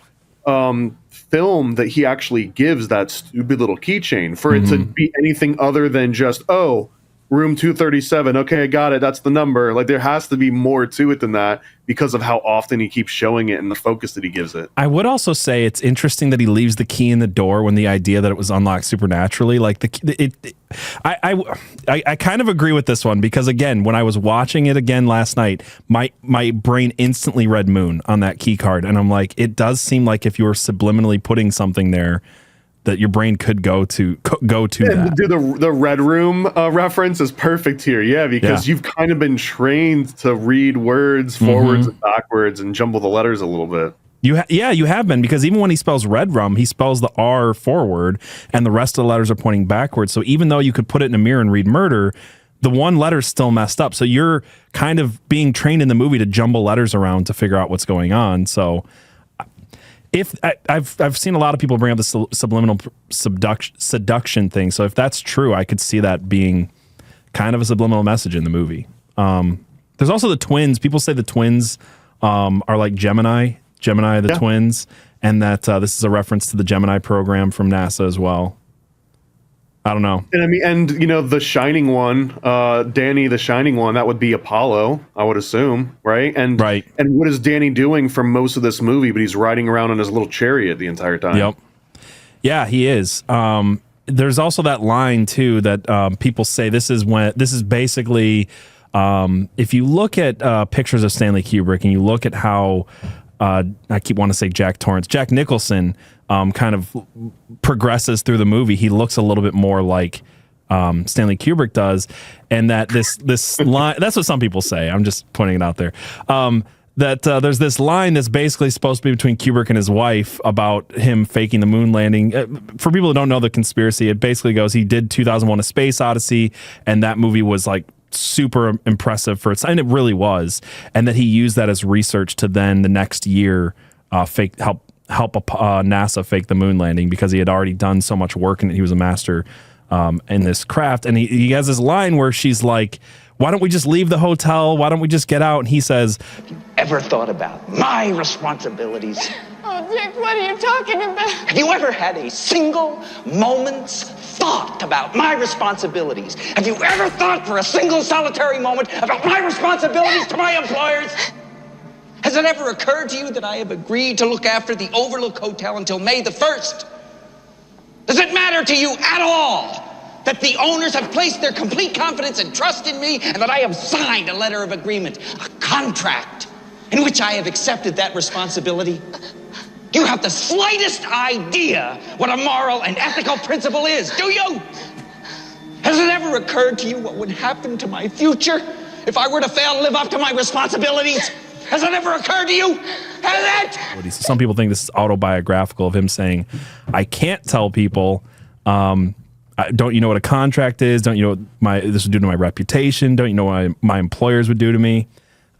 Speaker 2: film that he actually gives that stupid little keychain for it to be anything other than just, oh, room 237. Okay, I got it. That's the number. Like there has to be more to it than that because of how often he keeps showing it and the focus that he gives it.
Speaker 1: I would also say it's interesting that he leaves the key in the door when the idea that it was unlocked supernaturally. Like I kind of agree with this one because again, when I was watching it again last night, my brain instantly read moon on that key card, and I'm like, it does seem like if you were subliminally putting something there, that your brain could go to that.
Speaker 2: Do the Red Room reference is perfect here, because you've kind of been trained to read words forwards and backwards and jumble the letters a little bit.
Speaker 1: You have been, because even when he spells red rum, he spells the R forward, and the rest of the letters are pointing backwards. So even though you could put it in a mirror and read murder, the one letter's still messed up. So you're kind of being trained in the movie to jumble letters around to figure out what's going on. So if I've seen a lot of people bring up the subliminal seduction thing. So if that's true, I could see that being kind of a subliminal message in the movie. There's also the twins. People say the twins are like Gemini, the twins, and that this is a reference to the Gemini program from NASA as well. I don't know.
Speaker 2: And I mean, the Shining one, Danny, the Shining one, that would be Apollo, I would assume, right? And what is Danny doing for most of this movie? But he's riding around on his little chariot the entire time.
Speaker 1: Yep. Yeah, he is. There's also that line too that people say this is basically if you look at pictures of Stanley Kubrick and you look at how I keep wanting to say Jack Nicholson kind of progresses through the movie, he looks a little bit more like Stanley Kubrick does, and that this line, that's what some people say, I'm just pointing it out there, that there's this line that's basically supposed to be between Kubrick and his wife about him faking the moon landing. For people who don't know the conspiracy, it basically goes, he did 2001: A Space Odyssey, and that movie was like super impressive for its, and it really was, and that he used that as research to then the next year help NASA fake the moon landing, because he had already done so much work and he was a master in this craft. And he has this line where she's like, why don't we just leave the hotel? Why don't we just get out? And he says,
Speaker 3: have you ever thought about my responsibilities?
Speaker 4: Oh, Dick, what are you talking about?
Speaker 3: Have you ever had a single moment's thought about my responsibilities? Have you ever thought for a single solitary moment about my responsibilities to my employers? Has it ever occurred to you that I have agreed to look after the Overlook Hotel until May the 1st? Does it matter to you at all that the owners have placed their complete confidence and trust in me, and that I have signed a letter of agreement, a contract, in which I have accepted that responsibility? Do you have the slightest idea what a moral and ethical principle is, do you? Has it ever occurred to you what would happen to my future if I were to fail to live up to my responsibilities? Has it ever occurred to you? Has it?
Speaker 1: Some people think this is autobiographical of him saying, I can't tell people, don't you know what a contract is? Don't you know what this would do to my reputation? Don't you know what my employers would do to me?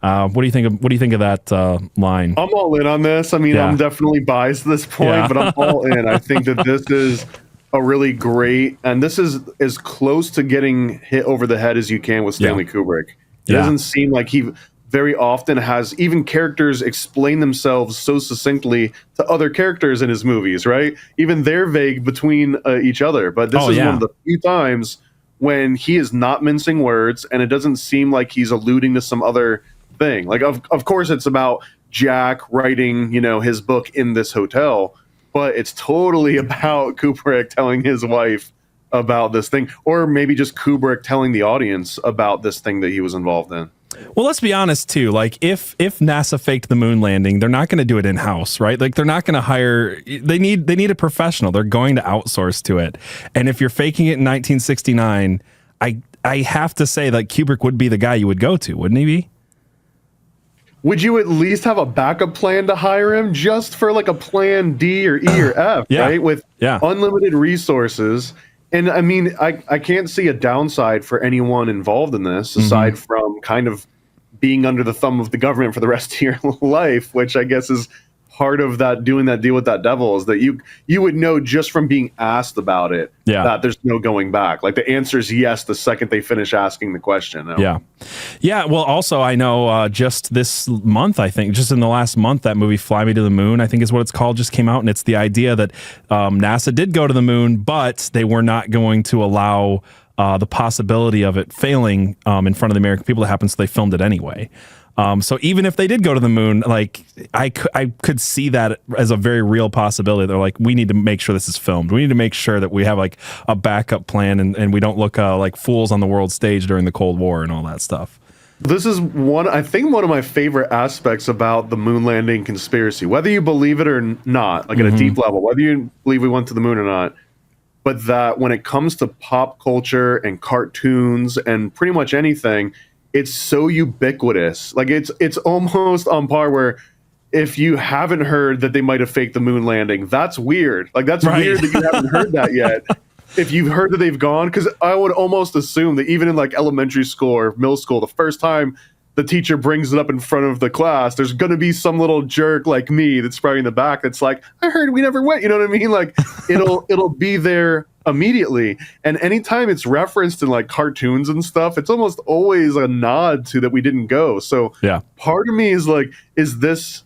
Speaker 1: What do you think of that line?
Speaker 2: I'm all in on this. I mean, I'm definitely biased at this point, but I'm all in. I think that this is a really great, and this is as close to getting hit over the head as you can with Stanley Kubrick. It doesn't seem like he very often has even characters explain themselves so succinctly to other characters in his movies, right? Even they're vague between each other. But this is one of the few times when he is not mincing words, and it doesn't seem like he's alluding to some other thing. Like, of course, it's about Jack writing, his book in this hotel, but it's totally about Kubrick telling his wife about this thing, or maybe just Kubrick telling the audience about this thing that he was involved in.
Speaker 1: Well, let's be honest too. Like, if NASA faked the moon landing, they're not going to do it in house, right? Like, they're not going to hire. They need a professional. They're going to outsource to it. And if you're faking it in 1969, I have to say that Kubrick would be the guy you would go to, wouldn't he be?
Speaker 2: Would you at least have a backup plan to hire him, just for like a plan D or E or F, right? With unlimited resources. And I mean, I can't see a downside for anyone involved in this, aside from kind of being under the thumb of the government for the rest of your life, which I guess is part of that, doing that deal with that devil, is that you would know just from being asked about it that there's no going back. Like, the answer is yes the second they finish asking the question.
Speaker 1: Yeah. Well, also, I know just this month, I think, just in the last month, that movie Fly Me to the Moon, I think is what it's called, just came out. And it's the idea that NASA did go to the moon, but they were not going to allow the possibility of it failing in front of the American people to happen, so they filmed it anyway. So even if they did go to the moon, like, I could see that as a very real possibility. They're like, we need to make sure this is filmed. We need to make sure that we have like a backup plan, and we don't look like fools on the world stage during the Cold War and all that stuff.
Speaker 2: This is one of my favorite aspects about the moon landing conspiracy, whether you believe it or not, like at a deep level, whether you believe we went to the moon or not. But that when it comes to pop culture and cartoons and pretty much anything, it's so ubiquitous. Like, it's almost on par where if you haven't heard that they might have faked the moon landing, that's weird. Like, that's weird that you haven't heard that yet. If you've heard that they've gone, because I would almost assume that even in like elementary school or middle school, the first time the teacher brings it up in front of the class, there's going to be some little jerk like me that's probably in the back that's like, I heard we never went. You know what I mean? Like, it'll be there immediately. And anytime it's referenced in like cartoons and stuff, it's almost always a nod to that we didn't go. So part of me is like, is this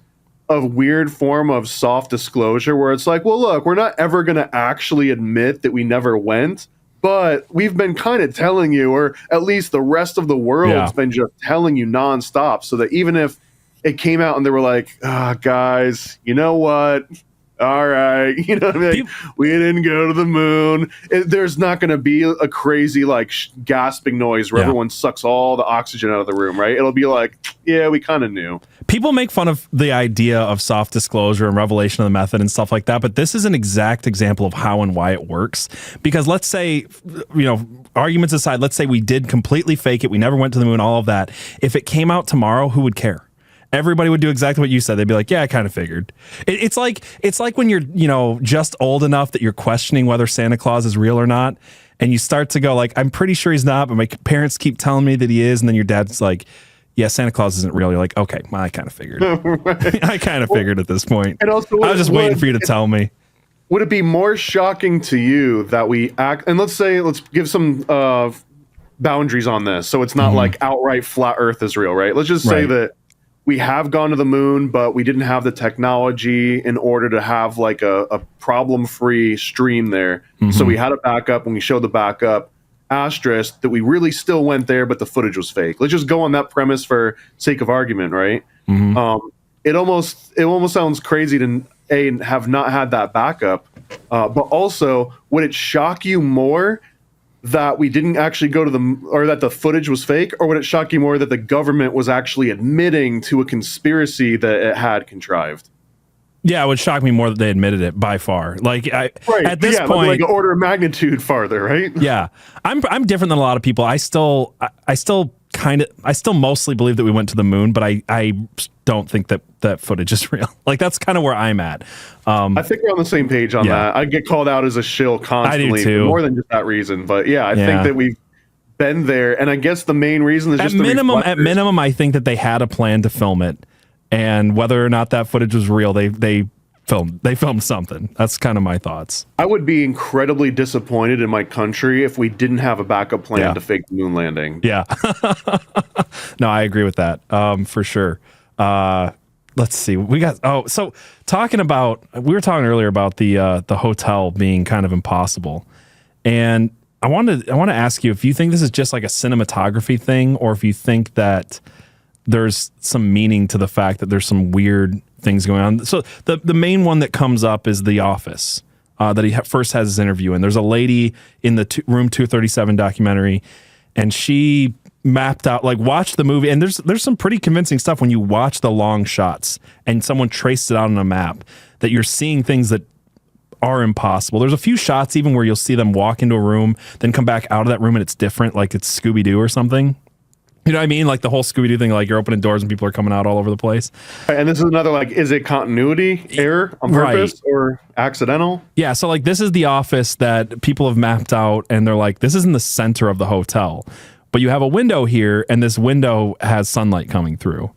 Speaker 2: a weird form of soft disclosure where it's like, well, look, we're not ever going to actually admit that we never went, but we've been kind of telling you, or at least the rest of the world's been just telling you nonstop, so that even if it came out and they were like, guys, you know what? All right, you know what I mean? We didn't go to the moon. There's not going to be a crazy like gasping noise where everyone sucks all the oxygen out of the room, right? It'll be like, yeah, we kind of knew.
Speaker 1: People make fun of the idea of soft disclosure and revelation of the method and stuff like that, but this is an exact example of how and why it works. Because let's say, arguments aside, let's say we did completely fake it, we never went to the moon, all of that. If it came out tomorrow, who would care? Everybody would do exactly what you said. They'd be like, yeah, I kind of figured. It's like when you're, just old enough that you're questioning whether Santa Claus is real or not. And you start to go like, I'm pretty sure he's not, but my parents keep telling me that he is. And then your dad's like, yeah, Santa Claus isn't real. You're like, okay, well, I kind of figured. I kind of figured at this point. And also, I was just waiting for you to tell me.
Speaker 2: would it be more shocking to you that we act, and let's give some boundaries on this, so it's not like outright flat Earth is real, right? Let's just say that we have gone to the moon, but we didn't have the technology in order to have like a problem-free stream there. So we had a backup, and we showed the backup asterisk that we really still went there, but the footage was fake. Let's just go on that premise for sake of argument, right? It almost sounds crazy to have not had that backup, but also, would it shock you more that we didn't actually go to or that the footage was fake, or would it shock you more that the government was actually admitting to a conspiracy that it had contrived?
Speaker 1: Yeah, it would shock me more that they admitted it by far. Like at this point,
Speaker 2: like an order of magnitude farther, right?
Speaker 1: Yeah, I'm different than a lot of people. I still mostly believe that we went to the moon, but I don't think that footage is real. Like that's kind of where I'm at.
Speaker 2: I think we're on the same page on that. I get called out as a shill constantly,
Speaker 1: I do too.
Speaker 2: For more than just that reason. But I think that we've been there, and I guess the main reason is
Speaker 1: at minimum, I think that they had a plan to film it, and whether or not that footage was real, they filmed something. That's kind of my thoughts.
Speaker 2: I would be incredibly disappointed in my country if we didn't have a backup plan to fake the moon landing.
Speaker 1: Yeah. No, I agree with that. For sure. Let's see. We were talking earlier about the hotel being kind of impossible. And I want to ask you if you think this is just like a cinematography thing, or if you think that there's some meaning to the fact that there's some weird things going on. So the main one that comes up is The Office, that he first has his interview in. There's a lady in the Room 237 documentary, and she watched the movie, and there's some pretty convincing stuff when you watch the long shots and someone traced it out on a map, that you're seeing things that are impossible. There's a few shots even where you'll see them walk into a room, then come back out of that room and it's different, like it's Scooby-Doo or something. You know what I mean? Like the whole Scooby-Doo thing, like you're opening doors and people are coming out all over the place.
Speaker 2: And this is another, like, is it continuity error on purpose or accidental?
Speaker 1: Yeah, so like this is the office that people have mapped out, and they're like, this is in the center of the hotel. But you have a window here, and this window has sunlight coming through.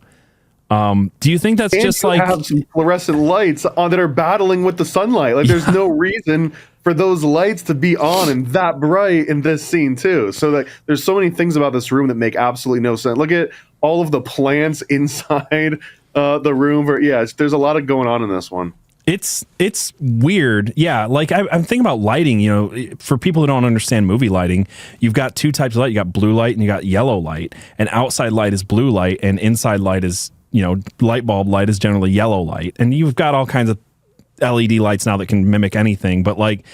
Speaker 1: Do you think that's just like
Speaker 2: have some fluorescent lights on that are battling with the sunlight? Like there's no reason for those lights to be on and that bright in this scene too. So like there's so many things about this room that make absolutely no sense. Look at all of the plants inside the room. There's a lot of going on in this one.
Speaker 1: It's weird. Yeah, like I'm thinking about lighting, you know, for people who don't understand movie lighting, you've got two types of light. You got blue light and you got yellow light. And outside light is blue light, and inside light is, you know, light bulb light is generally yellow light. And you've got all kinds of LED lights now that can mimic anything, but like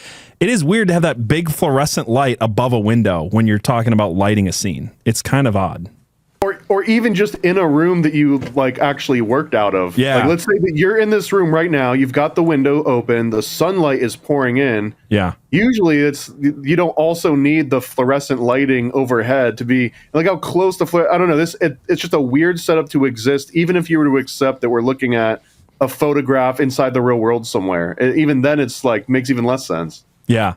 Speaker 1: it is weird to have that big fluorescent light above a window when you're talking about lighting a scene. It's kind of odd.
Speaker 2: Or even just in a room that you like actually worked out of.
Speaker 1: Yeah.
Speaker 2: Like, let's say that you're in this room right now. You've got the window open. The sunlight is pouring in.
Speaker 1: Yeah.
Speaker 2: Usually you don't also need the fluorescent lighting overhead to be like how close the I don't know. It's just a weird setup to exist. Even if you were to accept that we're looking at a photograph inside the real world somewhere, even then it's like makes even less sense.
Speaker 1: Yeah.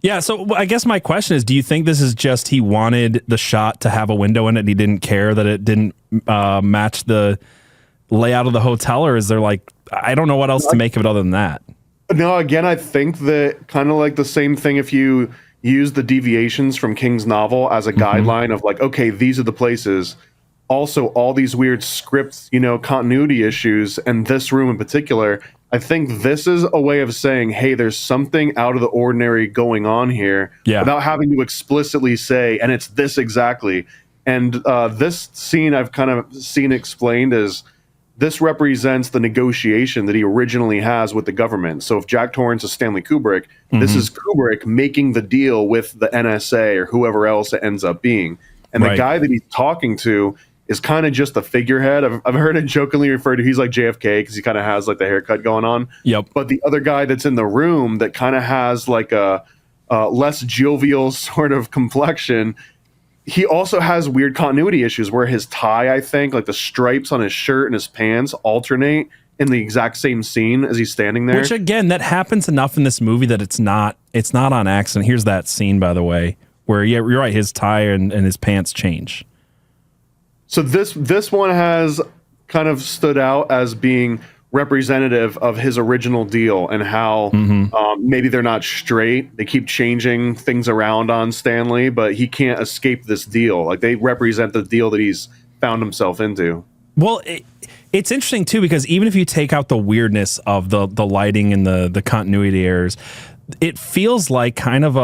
Speaker 1: Yeah, so I guess my question is, do you think this is just he wanted the shot to have a window in it and he didn't care that it didn't match the layout of the hotel? Or is there like, I don't know what else to make of it other than that.
Speaker 2: No, again, I think that kind of like the same thing if you use the deviations from King's novel as a guideline of like, okay, these are the places. Also, all these weird scripts, you know, continuity issues, and this room in particular, I think this is a way of saying, hey, there's something out of the ordinary going on here without having to explicitly say, and it's this exactly. And this scene I've kind of seen explained as this represents the negotiation that he originally has with the government. So if Jack Torrance is Stanley Kubrick, this is Kubrick making the deal with the NSA or whoever else it ends up being. And the guy that he's talking to is kind of just a figurehead. I've heard it jokingly referred to, he's like JFK because he kind of has like the haircut going on.
Speaker 1: Yep.
Speaker 2: But the other guy that's in the room that kind of has like a less jovial sort of complexion, he also has weird continuity issues where his tie, I think, like the stripes on his shirt and his pants alternate in the exact same scene as he's standing there.
Speaker 1: Which again, that happens enough in this movie that it's not on accident. Here's that scene, by the way, where you're right, his tie and his pants change. So
Speaker 2: this one has kind of stood out as being representative of his original deal and how maybe they're not straight. They keep changing things around on Stanley, but he can't escape this deal. Like, they represent the deal that he's found himself into.
Speaker 1: Well, it's interesting too, because even if you take out the weirdness of the lighting and the continuity errors, it feels like kind of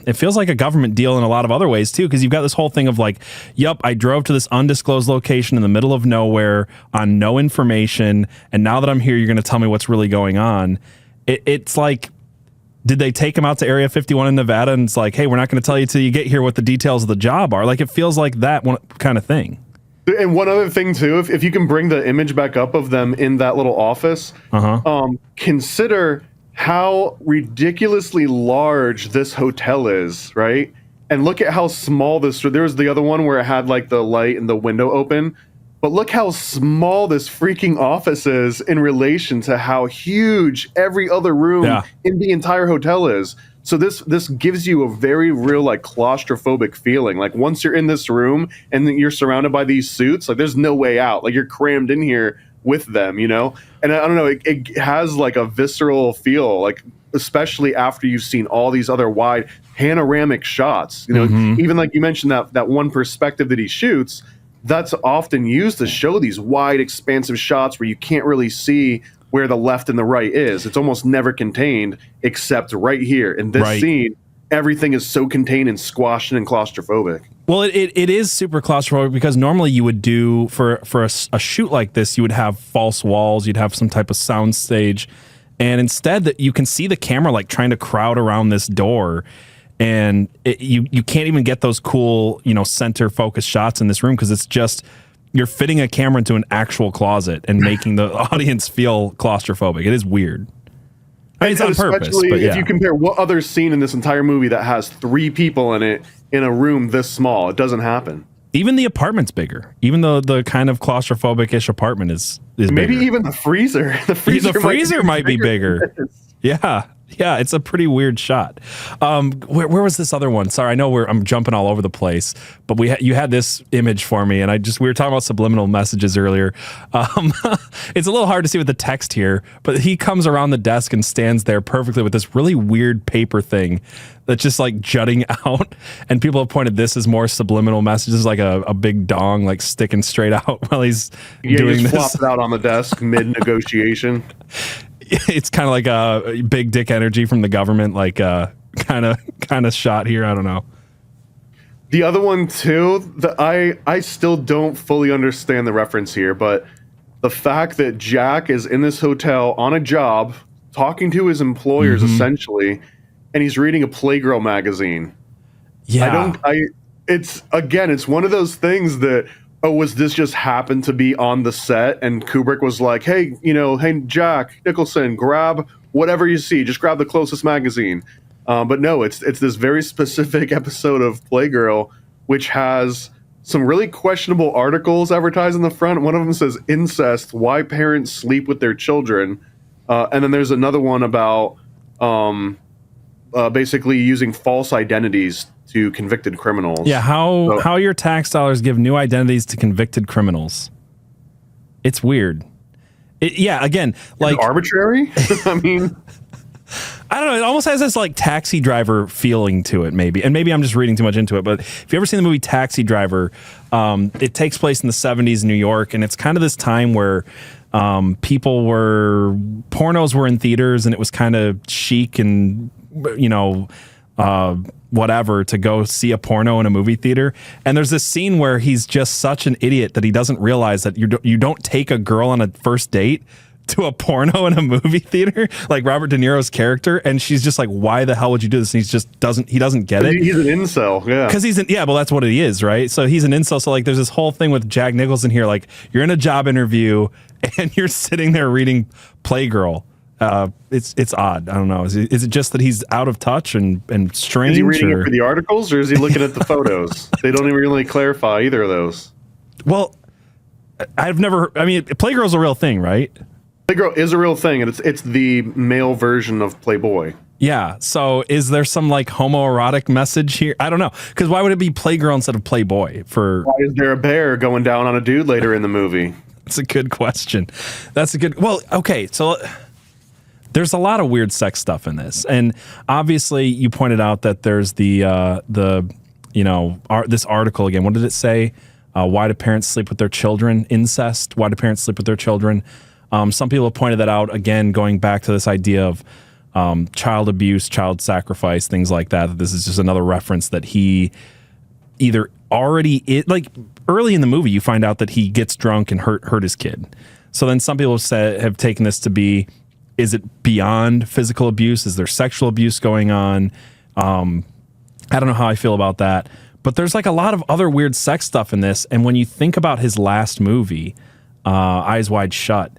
Speaker 1: it feels like a government deal in a lot of other ways too, because you've got this whole thing of like, yep, I drove to this undisclosed location in the middle of nowhere on no information, and now that I'm here, you're going to tell me what's really going on. It's like, did they take him out to Area 51 in Nevada and it's like, hey, we're not going to tell you till you get here what the details of the job are? Like, it feels like that one kind of thing.
Speaker 2: And one other thing too, if you can bring the image back up of them in that little office, consider how ridiculously large this hotel is, right? And look at how small this. There was the other one where it had like the light and the window open, but look how small this freaking office is in relation to how huge every other room in the entire hotel is. So this gives you a very real, like, claustrophobic feeling. Like, once you're in this room and then you're surrounded by these suits, like, there's no way out. Like, you're crammed in here with them, you know? And I don't know, it has like a visceral feel, like, especially after you've seen all these other wide panoramic shots, you know, even like you mentioned that one perspective that he shoots, that's often used to show these wide expansive shots where you can't really see where the left and the right is. It's almost never contained except right here in this scene. Everything is so contained and squashed and claustrophobic. Well,
Speaker 1: it is super claustrophobic because normally you would do for a shoot like this, you would have false walls, you'd have some type of sound stage, and instead that you can see the camera like trying to crowd around this door, and you can't even get those cool, you know, center focus shots in this room because it's just you're fitting a camera into an actual closet and making the audience feel claustrophobic. It is weird. I mean, it's on purpose, but
Speaker 2: if you compare what other scene in this entire movie that has 3 people in it in a room this small, it doesn't happen.
Speaker 1: Even the apartment's bigger. Even the kind of claustrophobic-ish apartment is
Speaker 2: maybe
Speaker 1: bigger.
Speaker 2: Even the freezer. The
Speaker 1: freezer might be bigger. Yeah, it's a pretty weird shot. Where was this other one? Sorry, I know I'm jumping all over the place, but you had this image for me, and we were talking about subliminal messages earlier. It's a little hard to see with the text here, but he comes around the desk and stands there perfectly with this really weird paper thing that's just like jutting out, and people have pointed this as more subliminal messages, like a big dong like sticking straight out while he's doing this.
Speaker 2: Flops it out on the desk mid-negotiation.
Speaker 1: It's kind of like a big dick energy from the government, like kind of shot here. I don't know.
Speaker 2: The other one too, that I still don't fully understand the reference here, but the fact that Jack is in this hotel on a job, talking to his employers essentially, and he's reading a Playgirl magazine.
Speaker 1: Yeah,
Speaker 2: it's one of those things that. Oh, was this just happened to be on the set and Kubrick was like, hey, Jack Nicholson, grab whatever you see. Just grab the closest magazine. But no, it's this very specific episode of Playgirl, which has some really questionable articles advertised in the front. One of them says incest, why parents sleep with their children. And then there's another one about basically using false identities to convicted criminals.
Speaker 1: Yeah, how your tax dollars give new identities to convicted criminals. It's weird. Again, like
Speaker 2: arbitrary. I mean,
Speaker 1: I don't know. It almost has this like Taxi Driver feeling to it, maybe. And maybe I'm just reading too much into it. But if you ever seen the movie Taxi Driver, it takes place in the 70s in New York, and it's kind of this time where pornos were in theaters, and it was kind of chic and whatever to go see a porno in a movie theater. And there's this scene where he's just such an idiot that he doesn't realize that you don't take a girl on a first date to a porno in a movie theater, like Robert De Niro's character, and she's just like, why the hell would you do this? And he doesn't get it.
Speaker 2: He's an incel, yeah.
Speaker 1: Because well, that's what he is, right? So he's an incel. So like there's this whole thing with Jack Nicholson here, like you're in a job interview and you're sitting there reading Playgirl. It's odd. I don't know. Is it just that he's out of touch and strange?
Speaker 2: Is he reading it for the articles, or is he looking at the photos? They don't even really clarify either of those.
Speaker 1: Well, Playgirl's a real thing, right?
Speaker 2: Playgirl is a real thing, and it's the male version of Playboy.
Speaker 1: Yeah. So is there some like homoerotic message here? I don't know. Because why would it be Playgirl instead of Playboy? Why
Speaker 2: is there a bear going down on a dude later in the movie?
Speaker 1: That's a good question. Well, okay, so there's a lot of weird sex stuff in this, and obviously you pointed out that there's this article again. What did it say? Why do parents sleep with their children? Incest. Why do parents sleep with their children? Some people have pointed that out again, going back to this idea of child abuse, child sacrifice, things like that. This is just another reference that he either early in the movie, you find out that he gets drunk and hurt his kid. So then some people have taken this to be, is it beyond physical abuse? Is there sexual abuse going on? I don't know how I feel about that. But there's like a lot of other weird sex stuff in this. And when you think about his last movie, Eyes Wide Shut,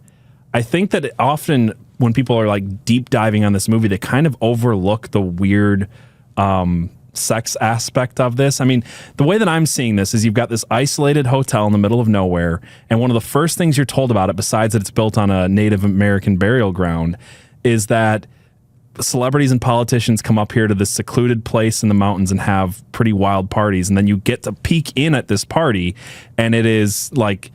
Speaker 1: I think that often when people are like deep diving on this movie, they kind of overlook the weird sex aspect of this. I mean, the way that I'm seeing this is you've got this isolated hotel in the middle of nowhere, and one of the first things you're told about it, besides that it's built on a Native American burial ground, is that celebrities and politicians come up here to this secluded place in the mountains and have pretty wild parties, and then you get to peek in at this party, and it is like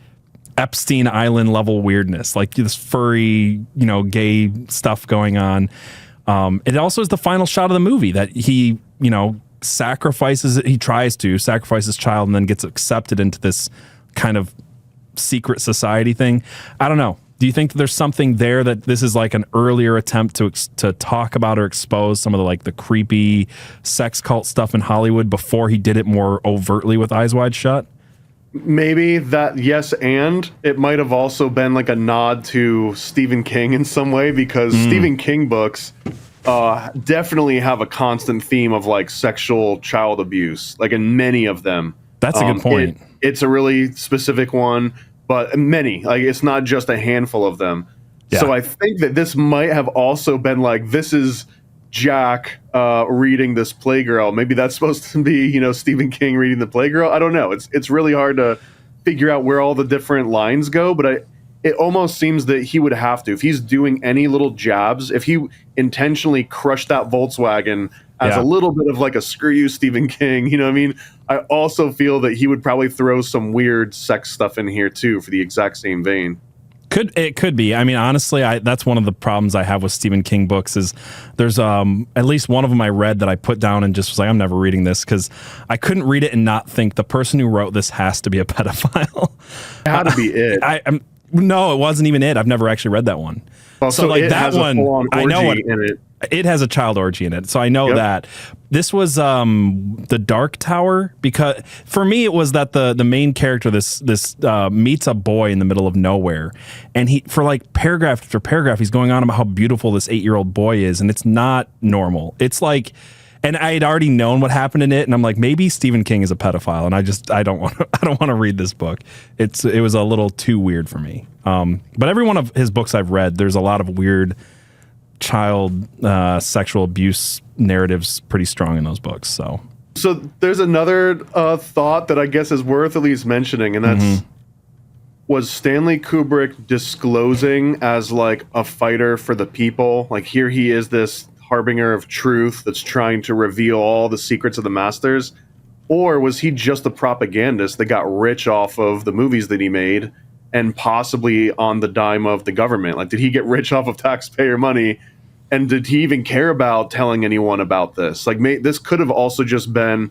Speaker 1: Epstein Island level weirdness, like this furry, gay stuff going on. It also is the final shot of the movie that he, tries to sacrifice his child and then gets accepted into this kind of secret society thing. I don't know. Do you think that there's something there that this is like an earlier attempt to talk about or expose some of the creepy sex cult stuff in Hollywood before he did it more overtly with Eyes Wide Shut?
Speaker 2: Maybe that, yes, and it might have also been like a nod to Stephen King in some way, because Stephen King books definitely have a constant theme of like sexual child abuse, like in many of them.
Speaker 1: That's a good point.
Speaker 2: It's a really specific one, but many, like it's not just a handful of them.
Speaker 1: Yeah.
Speaker 2: So I think that this might have also been like, this is Jack reading this Playgirl. Maybe that's supposed to be, Stephen King reading the Playgirl. I don't know. It's really hard to figure out where all the different lines go, but it almost seems that he would have to, if he's doing any little jabs, if he intentionally crushed that Volkswagen as a little bit of like a screw you, Stephen King, you know what I mean? I also feel that he would probably throw some weird sex stuff in here too, for the exact same vein.
Speaker 1: It could be. I mean, honestly, that's one of the problems I have with Stephen King books is there's at least one of them I read that I put down and just was like, I'm never reading this, because I couldn't read it and not think the person who wrote this has to be a pedophile.
Speaker 2: It had to be it.
Speaker 1: No, it wasn't even it. I've never actually read that one.
Speaker 2: Well, so like that one,
Speaker 1: I know what
Speaker 2: in it.
Speaker 1: It has a child orgy in it, so I know that. This was the Dark Tower, because for me it was that the main character this meets a boy in the middle of nowhere, and he, for like paragraph after paragraph, he's going on about how beautiful this 8-year-old boy is, and it's not normal. It's like, and I had already known what happened in it, and I'm like, maybe Stephen King is a pedophile, and I don't want to read this book. It was a little too weird for me. But every one of his books I've read, there's a lot of weird child sexual abuse narratives pretty strong in those books. So
Speaker 2: there's another thought that I guess is worth at least mentioning, and that's was Stanley Kubrick disclosing as like a fighter for the people. Like here he is, this harbinger of truth that's trying to reveal all the secrets of the masters, or was he just a propagandist that got rich off of the movies that he made and possibly on the dime of the government? Like, did he get rich off of taxpayer money? And did he even care about telling anyone about this? Like, this could have also just been,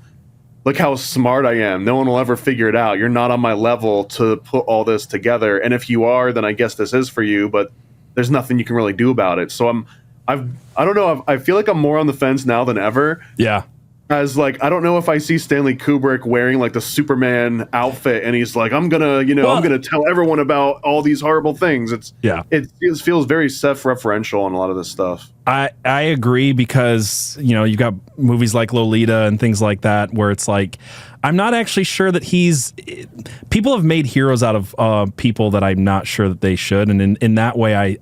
Speaker 2: look how smart I am. No one will ever figure it out. You're not on my level to put all this together. And if you are, then I guess this is for you, but there's nothing you can really do about it. So I don't know. I feel like I'm more on the fence now than ever.
Speaker 1: Yeah.
Speaker 2: As like, I don't know if I see Stanley Kubrick wearing like the Superman outfit and he's like, I'm gonna, I'm gonna tell everyone about all these horrible things. It feels very self-referential on a lot of this stuff.
Speaker 1: I agree, because you've got movies like Lolita and things like that where it's like, I'm not actually sure that people have made heroes out of people that I'm not sure that they should, and in that way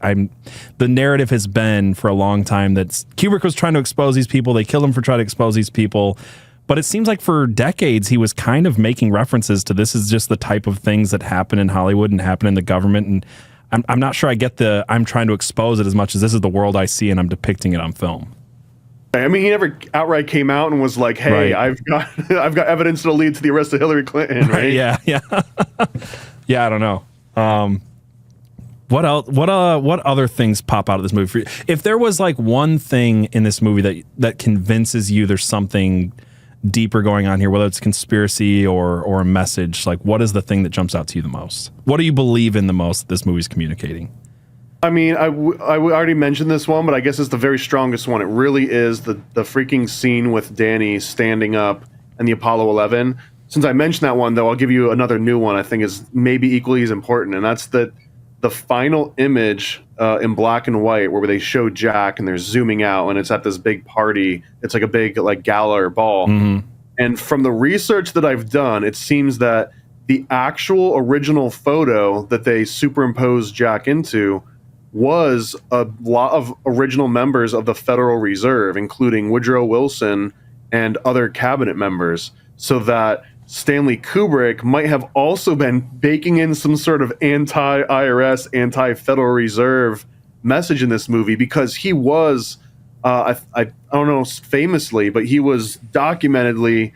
Speaker 1: the narrative has been for a long time that Kubrick was trying to expose these people, they killed him for trying to expose these people, but it seems like for decades he was kind of making references to this is just the type of things that happen in Hollywood and happen in the government, and I'm not sure I get I'm trying to expose it as much as this is the world I see and I'm depicting it on film.
Speaker 2: I mean, he never outright came out and was like, "Hey, right. I've got evidence that'll lead to the arrest of Hillary Clinton." Right?
Speaker 1: Yeah. Yeah, I don't know. What else? What other things pop out of this movie for you? If there was like one thing in this movie that convinces you there's something deeper going on here, whether it's conspiracy or a message, like what is the thing that jumps out to you the most? What do you believe in the most that this movie's communicating?
Speaker 2: I mean, I already mentioned this one, but I guess it's the very strongest one. It really is the freaking scene with Danny standing up and the Apollo 11. Since I mentioned that one, though, I'll give you another new one I think is maybe equally as important, and that's the final image in black and white where they show Jack and they're zooming out and it's at this big party. It's like a big like gala or ball. Mm-hmm. And from the research that I've done, it seems that the actual original photo that they superimposed Jack into was a lot of original members of the Federal Reserve, including Woodrow Wilson and other cabinet members, so that Stanley Kubrick might have also been baking in some sort of anti-IRS, anti-Federal Reserve message in this movie, because he was, I don't know famously, but he was documentedly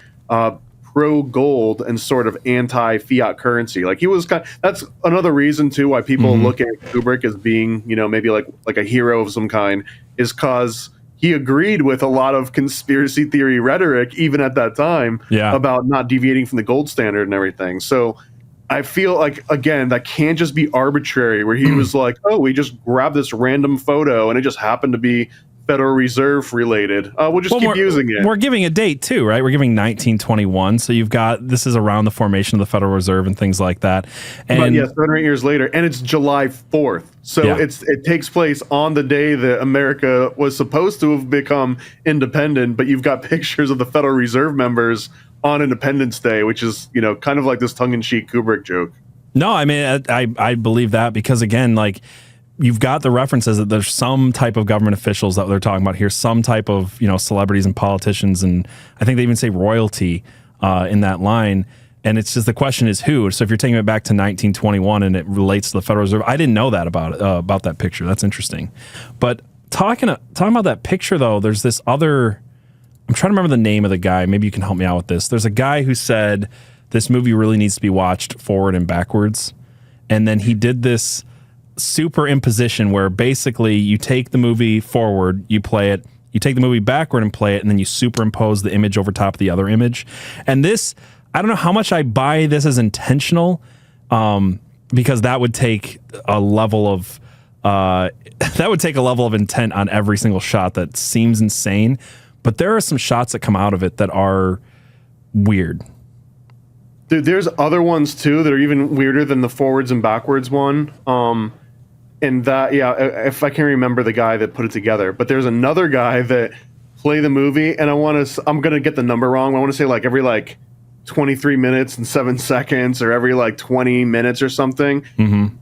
Speaker 2: pro-gold and sort of anti-fiat currency. Like he was that's another reason too why people look at Kubrick as being, maybe like a hero of some kind, is because he agreed with a lot of conspiracy theory rhetoric, even at that time, about not deviating from the gold standard and everything. So I feel like, again, that can't just be arbitrary, where he was like, oh, we just grabbed this random photo and it just happened to be Federal Reserve related. We'll just keep using it.
Speaker 1: We're giving a date too, right? We're giving 1921. So you've got, this is around the formation of the Federal Reserve and things like that. And
Speaker 2: but 7 or 8 years later, and it's July 4th. So it takes place on the day that America was supposed to have become independent, but you've got pictures of the Federal Reserve members on Independence Day, which is, kind of like this tongue-in-cheek Kubrick joke.
Speaker 1: No, I mean, I believe that because, again, like, you've got the references that there's some type of government officials that they're talking about here, some type of, celebrities and politicians, and I think they even say royalty in that line. And it's just, the question is who. So if you're taking it back to 1921 and it relates to the Federal Reserve, I didn't know that about that picture. That's interesting. But talking about that picture, though, there's this other, I'm trying to remember the name of the guy. Maybe you can help me out with this. There's a guy who said this movie really needs to be watched forward and backwards. And then he did this superimposition where basically you take the movie forward, you play it, you take the movie backward and play it, and then you superimpose the image over top of the other image. And this, I don't know how much I buy this as intentional, because that would take a level of intent on every single shot that seems insane. But there are some shots that come out of it that are weird.
Speaker 2: Dude, there's other ones too that are even weirder than the forwards and backwards one. And that, if I can remember the guy that put it together, but there's another guy that played the movie, and I'm gonna get the number wrong. I want to say like every 23 minutes and 7 seconds, or every 20 minutes or something,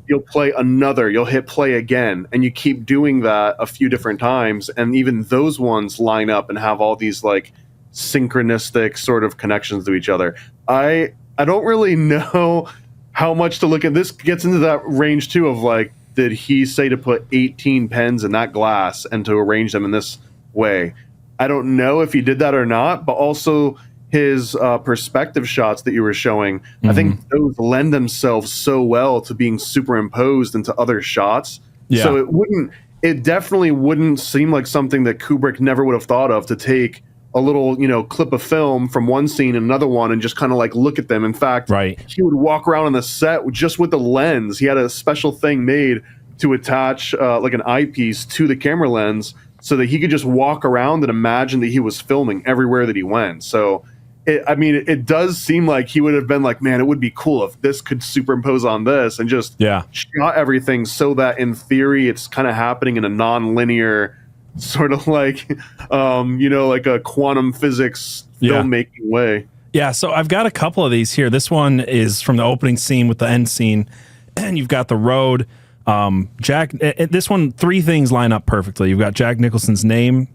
Speaker 2: you'll hit play again, and you keep doing that a few different times, and even those ones line up and have all these synchronistic sort of connections to each other. I don't really know how much to look at. This gets into that range too of did he say to put 18 pens in that glass and to arrange them in this way? I don't know if he did that or not, but also his perspective shots that you were showing, I think those lend themselves so well to being superimposed into other shots. Yeah. So it definitely wouldn't seem like something that Kubrick never would have thought of, to take a little, clip of film from one scene and another one and just kind of look at them. In fact, he would walk around on the set just with the lens. He had a special thing made to attach an eyepiece to the camera lens so that he could just walk around and imagine that he was filming everywhere that he went. So, it does seem like he would have been like, man, it would be cool if this could superimpose on this, and just shot everything so that in theory it's kind of happening in a non-linear sort of like a quantum physics filmmaking way. Yeah,
Speaker 1: so I've got a couple of these here. This one is from the opening scene with the end scene, and you've got the road. This one, three things line up perfectly. You've got Jack Nicholson's name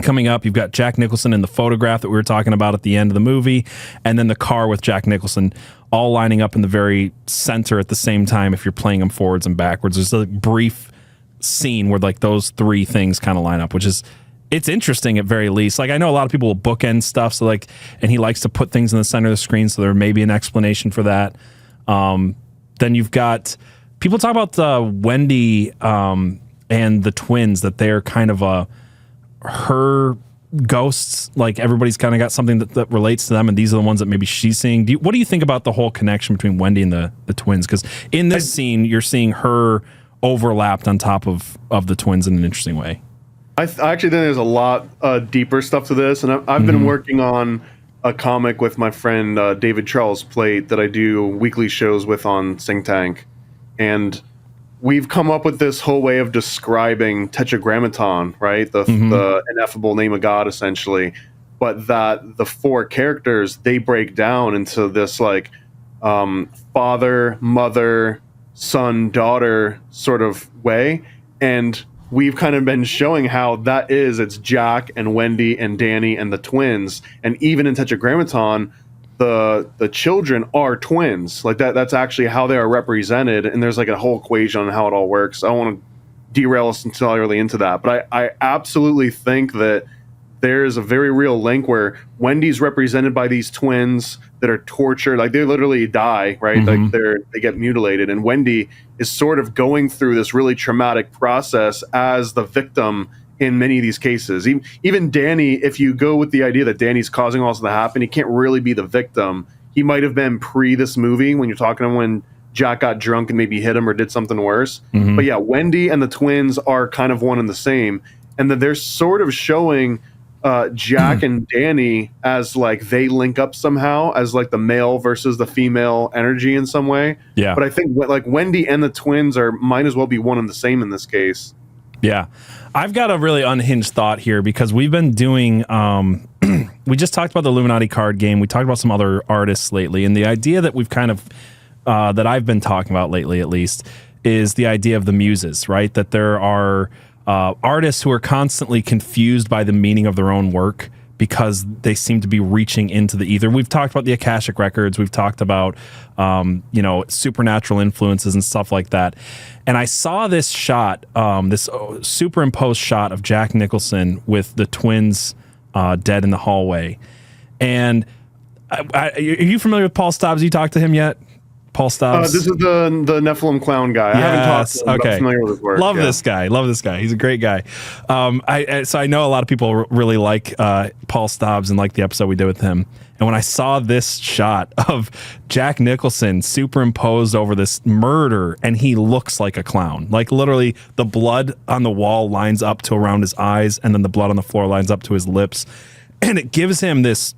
Speaker 1: coming up. You've got Jack Nicholson in the photograph that we were talking about at the end of the movie, and then the car with Jack Nicholson, all lining up in the very center at the same time if you're playing them forwards and backwards. There's a brief scene where those three things kind of line up, which is, it's interesting at very least. I know a lot of people will bookend stuff, so and he likes to put things in the center of the screen, so there may be an explanation for that. Then you've got people talk about Wendy and the twins, that they're kind of her ghosts. Like everybody's kind of got something that relates to them, and these are the ones that maybe she's seeing. What do you think about the whole connection between Wendy and the twins? Because in this scene, you're seeing her overlapped on top of the twins in an interesting way.
Speaker 2: I actually think there's a lot deeper stuff to this, and I've been working on a comic with my friend David Charles Plate that I do weekly shows with on Sing Tank, and we've come up with this whole way of describing Tetragrammaton, right? The ineffable name of God, essentially, but that the four characters, they break down into this like father, mother, son, daughter sort of way, and we've kind of been showing how that is. It's Jack and Wendy and Danny and the twins. And even in Tetragrammaton, the children are twins. Like that's actually how they are represented. And there's like a whole equation on how it all works. I don't want to derail us entirely into that. But I absolutely think that there's a very real link where Wendy's represented by these twins that are tortured. Like they literally die, right? Like they get mutilated. And Wendy is sort of going through this really traumatic process as the victim in many of these cases. Even Danny, if you go with the idea that Danny's causing all this to happen, he can't really be the victim. He might have been pre this movie when you're talking to him when Jack got drunk and maybe hit him or did something worse. But yeah, Wendy and the twins are kind of one and the same. And that they're sort of showing Jack and Danny as like they link up somehow as like the male versus the female energy in some way.
Speaker 1: Yeah.
Speaker 2: But I think like Wendy and the twins might as well be one and the same in this case.
Speaker 1: Yeah. I've got a really unhinged thought here because we've been doing, we just talked about the Illuminati card game. We talked about some other artists lately. And the idea that we've kind of, that I've been talking about lately, at least, is the idea of the muses, right? That there are artists who are constantly confused by the meaning of their own work because they seem to be reaching into the ether. We've talked about the Akashic Records. We've talked about, supernatural influences and stuff like that. And I saw this shot, this superimposed shot of Jack Nicholson with the twins dead in the hallway. And are you familiar with Paul Stobbs? You talked to him yet? Paul Stobbs.
Speaker 2: This is the Nephilim clown guy. I haven't talked to him, but I'm familiar with his work.
Speaker 1: Love this guy. He's a great guy. So I know a lot of people really like Paul Stobbs and like the episode we did with him. And when I saw this shot of Jack Nicholson superimposed over this murder, and he looks like a clown. Like literally the blood on the wall lines up to around his eyes, and then the blood on the floor lines up to his lips. And it gives him this,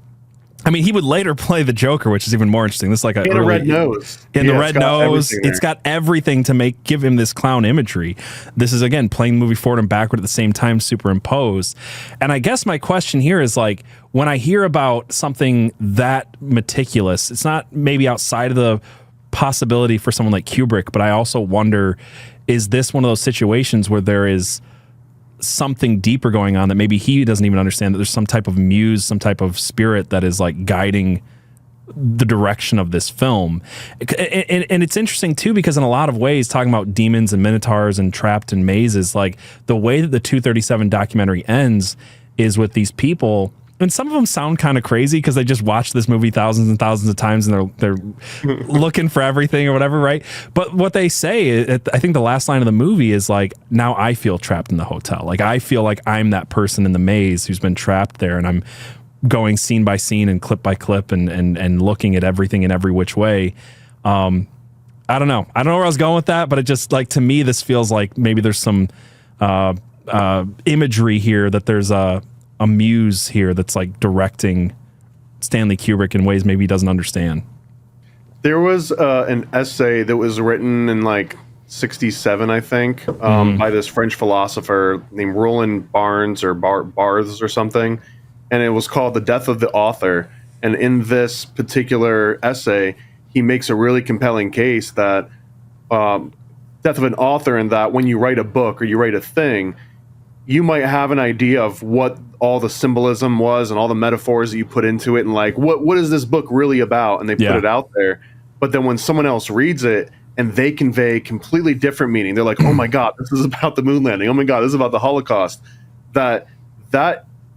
Speaker 1: I mean, he would later play the Joker, which is even more interesting. This is like
Speaker 2: a red nose.
Speaker 1: In the red nose, it's got everything to give him this clown imagery. This is again playing the movie forward and backward at the same time, superimposed. And I guess my question here is like, when I hear about something that meticulous, it's not maybe outside of the possibility for someone like Kubrick, but I also wonder, is this one of those situations where there is something deeper going on that maybe he doesn't even understand, that there's some type of muse, some type of spirit that is like guiding the direction of this film. And it's interesting too, because in a lot of ways, talking about demons and minotaurs and trapped in mazes, like the way that the 237 documentary ends is with these people. And some of them sound kind of crazy because they just watched this movie thousands and thousands of times and they're looking for everything or whatever, right? But what they say, I think the last line of the movie is like, now I feel trapped in the hotel. Like I feel like I'm that person in the maze who's been trapped there, and I'm going scene by scene and clip by clip and looking at everything in every which way. I don't know where I was going with that, but it just, like, to me, this feels like maybe there's some imagery here, that there's a muse here that's like directing Stanley Kubrick in ways maybe he doesn't understand.
Speaker 2: There was an essay that was written in like 1967, I think, by this French philosopher named Roland Barthes or something, and it was called The Death of the Author. And in this particular essay, he makes a really compelling case that death of an author, and that when you write a book or you write a thing, you might have an idea of what all the symbolism was and all the metaphors that you put into it, and like, what is this book really about? And they put it out there. But then when someone else reads it and they convey completely different meaning, they're like, oh my God, this is about the moon landing. Oh my God, this is about the Holocaust. That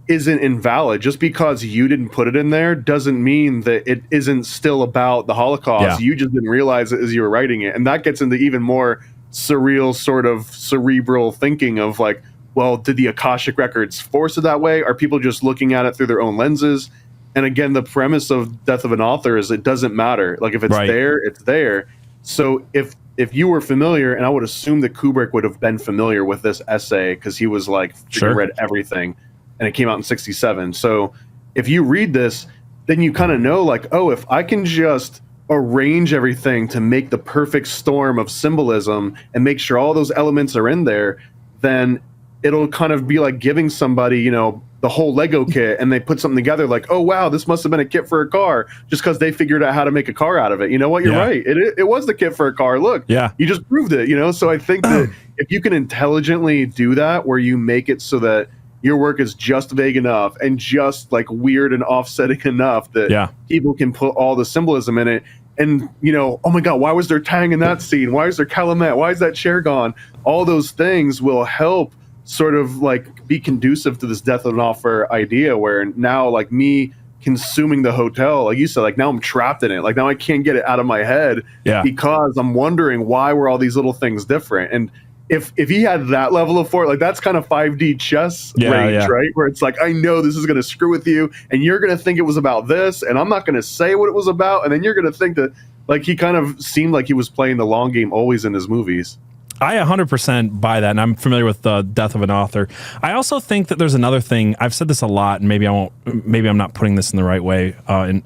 Speaker 2: isn't invalid. Just because you didn't put it in there doesn't mean that it isn't still about the Holocaust. You just didn't realize it as you were writing it. And that gets into even more surreal, sort of cerebral thinking of like, well, did the Akashic records force it that way? Are people just looking at it through their own lenses? And again, the premise of Death of an Author is it doesn't matter. Like if it's there, it's there. So if you were familiar, and I would assume that Kubrick would have been familiar with this essay because he was like, read everything, and it came out in 1967. So if you read this, then you kind of know like, oh, if I can just arrange everything to make the perfect storm of symbolism and make sure all those elements are in there, then it'll kind of be like giving somebody, you know, the whole Lego kit, and they put something together like, oh, wow, this must have been a kit for a car just because they figured out how to make a car out of it. You know what? You're right. It was the kit for a car. Look, you just proved it, you know? So I think that if you can intelligently do that, where you make it so that your work is just vague enough and just like weird and offsetting enough that people can put all the symbolism in it. And, you know, oh my God, why was there Tang in that scene? Why is there Calumet? Why is that chair gone? All those things will help sort of like be conducive to this Death of an Author idea, where now like me consuming the hotel, like you said, like now I'm trapped in it. Like now I can't get it out of my head because I'm wondering why were all these little things different. And if he had that level of like that's kind of 5D chess range, right? Where it's like, I know this is going to screw with you and you're going to think it was about this and I'm not going to say what it was about. And then you're going to think that like he kind of seemed like he was playing the long game always in his movies.
Speaker 1: I 100% buy that, and I'm familiar with the Death of an Author. I also think that there's another thing. I've said this a lot, and maybe I'm not putting this in the right way. And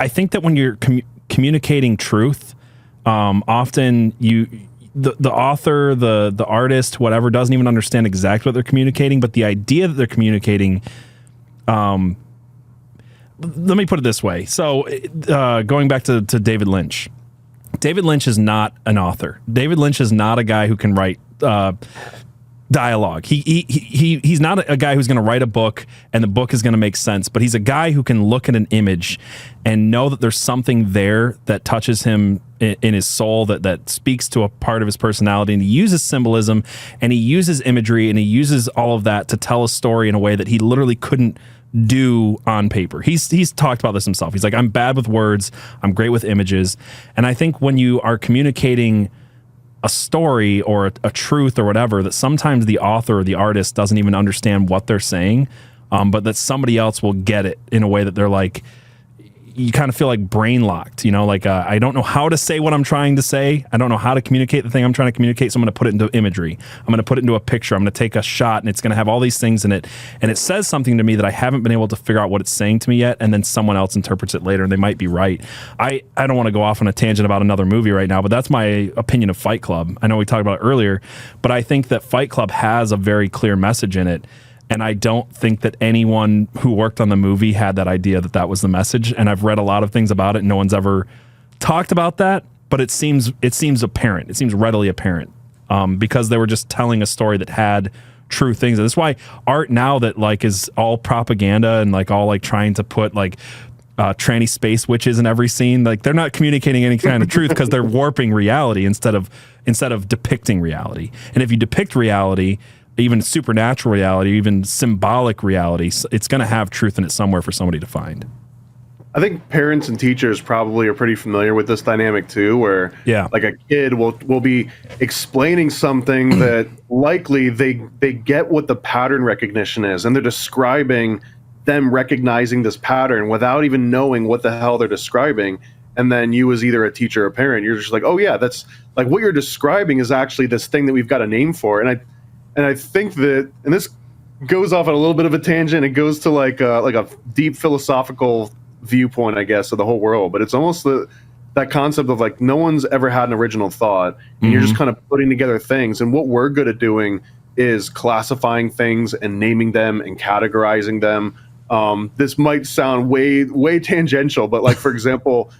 Speaker 1: I think that when you're communicating truth, often the author, the artist, whatever, doesn't even understand exactly what they're communicating, but the idea that they're communicating. Let me put it this way. So, going back to David Lynch. David Lynch is not an author. David Lynch is not a guy who can write dialogue. He's not a guy who's going to write a book and the book is going to make sense, but he's a guy who can look at an image and know that there's something there that touches him in his soul, that speaks to a part of his personality, and he uses symbolism and he uses imagery and he uses all of that to tell a story in a way that he literally couldn't do on paper. He's talked about this himself. He's like, I'm bad with words, I'm great with images. And I think when you are communicating a story or a truth or whatever, that sometimes the author or the artist doesn't even understand what they're saying, but that somebody else will get it in a way that they're like, you kind of feel like brain locked, you know, like I don't know how to say what I'm trying to say. I don't know how to communicate the thing I'm trying to communicate. So I'm going to put it into imagery. I'm going to put it into a picture. I'm going to take a shot and it's going to have all these things in it. And it says something to me that I haven't been able to figure out what it's saying to me yet. And then someone else interprets it later and they might be right. I don't want to go off on a tangent about another movie right now, but that's my opinion of Fight Club. I know we talked about it earlier, but I think that Fight Club has a very clear message in it. And I don't think that anyone who worked on the movie had that idea that that was the message. And I've read a lot of things about it. And no one's ever talked about that, but it seems apparent. It seems readily apparent because they were just telling a story that had true things. And that's why art now that like is all propaganda and like all like trying to put like tranny space witches in every scene. Like they're not communicating any kind of truth because they're warping reality instead of depicting reality. And if you depict reality, even supernatural reality, even symbolic reality, it's going to have truth in it somewhere for somebody to find.
Speaker 2: I think parents and teachers probably are pretty familiar with this dynamic too, where like a kid will be explaining something that likely they get what the pattern recognition is, and they're describing them recognizing this pattern without even knowing what the hell they're describing. And then you as either a teacher or a parent, you're just like, oh yeah, that's like what you're describing is actually this thing that we've got a name for. And I think that, and this goes off on a little bit of a tangent. It goes to like a deep philosophical viewpoint, I guess, of the whole world. But it's almost that concept of like no one's ever had an original thought, and you're just kind of putting together things. And what we're good at doing is classifying things and naming them and categorizing them. This might sound way tangential, but like for example,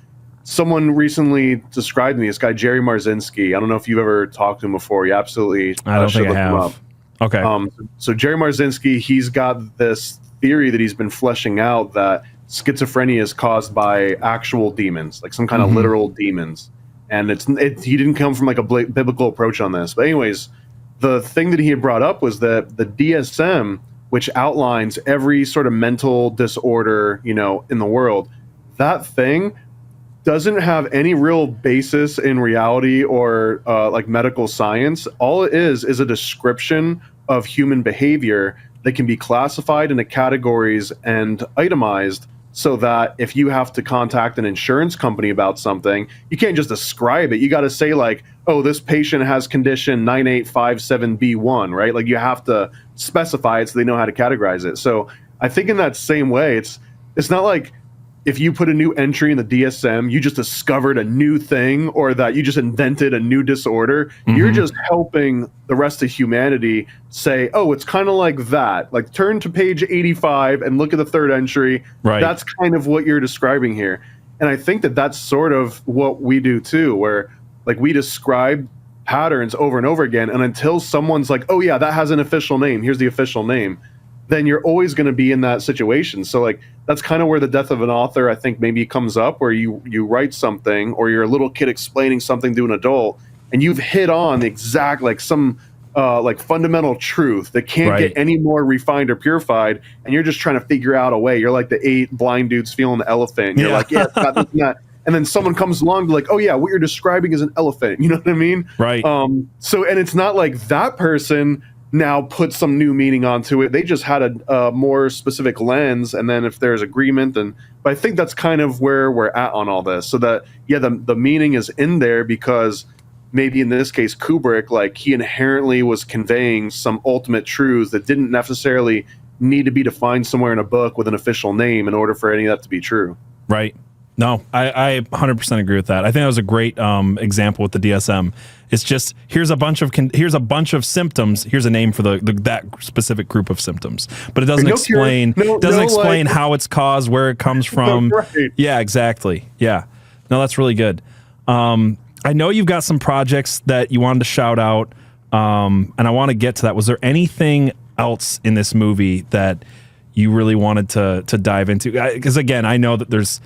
Speaker 2: someone recently described me, this guy Jerry Marzinski. I don't know if you've ever talked to him before. You absolutely
Speaker 1: I don't think I have. Okay.
Speaker 2: So Jerry Marzinski, he's got this theory that he's been fleshing out that schizophrenia is caused by actual demons, like some kind of literal demons. And he didn't come from like a biblical approach on this. But anyways, the thing that he had brought up was that the DSM which outlines every sort of mental disorder, you know, in the world. That thing doesn't have any real basis in reality or like medical science. All it is a description of human behavior that can be classified into categories and itemized, so that if you have to contact an insurance company about something, you can't just describe it. You got to say like, oh, this patient has condition 9857B1, right? Like you have to specify it so they know how to categorize it. So I think in that same way, it's not like if you put a new entry in the DSM, you just discovered a new thing or that you just invented a new disorder. Mm-hmm. You're just helping the rest of humanity say, oh, it's kind of like that. Like turn to page 85 and look at the third entry. Right. That's kind of what you're describing here. And I think that that's sort of what we do too, where like we describe patterns over and over again. And until someone's like, oh yeah, that has an official name, here's the official name, then you're always going to be in that situation. So like, that's kind of where the death of an author, I think, maybe comes up, where you write something or you're a little kid explaining something to an adult and you've hit on the exact, like some like fundamental truth that can't get any more refined or purified. And you're just trying to figure out a way. You're like the 8 blind dudes feeling the elephant. You're like, yeah, it's got this and that. And then someone comes along like, oh yeah, what you're describing is an elephant. You know what I mean? Right. So, and it's not like that person now put some new meaning onto it. They just had a more specific lens, and then if there's agreement, but I think that's kind of where we're at on all this. So that, yeah, the meaning is in there because maybe in this case, Kubrick, like he inherently was conveying some ultimate truths that didn't necessarily need to be defined somewhere in a book with an official name in order for any of that to be true. Right.
Speaker 1: No, I 100% agree with that. I think that was a great example with the DSM. It's just here's a bunch of symptoms. Here's a name for that specific group of symptoms, but it doesn't explain how it's caused, where it comes from. Right. Yeah, exactly. Yeah, no, that's really good. I know you've got some projects that you wanted to shout out, and I want to get to that. Was there anything else in this movie that you really wanted to dive into? Because again, I know that there's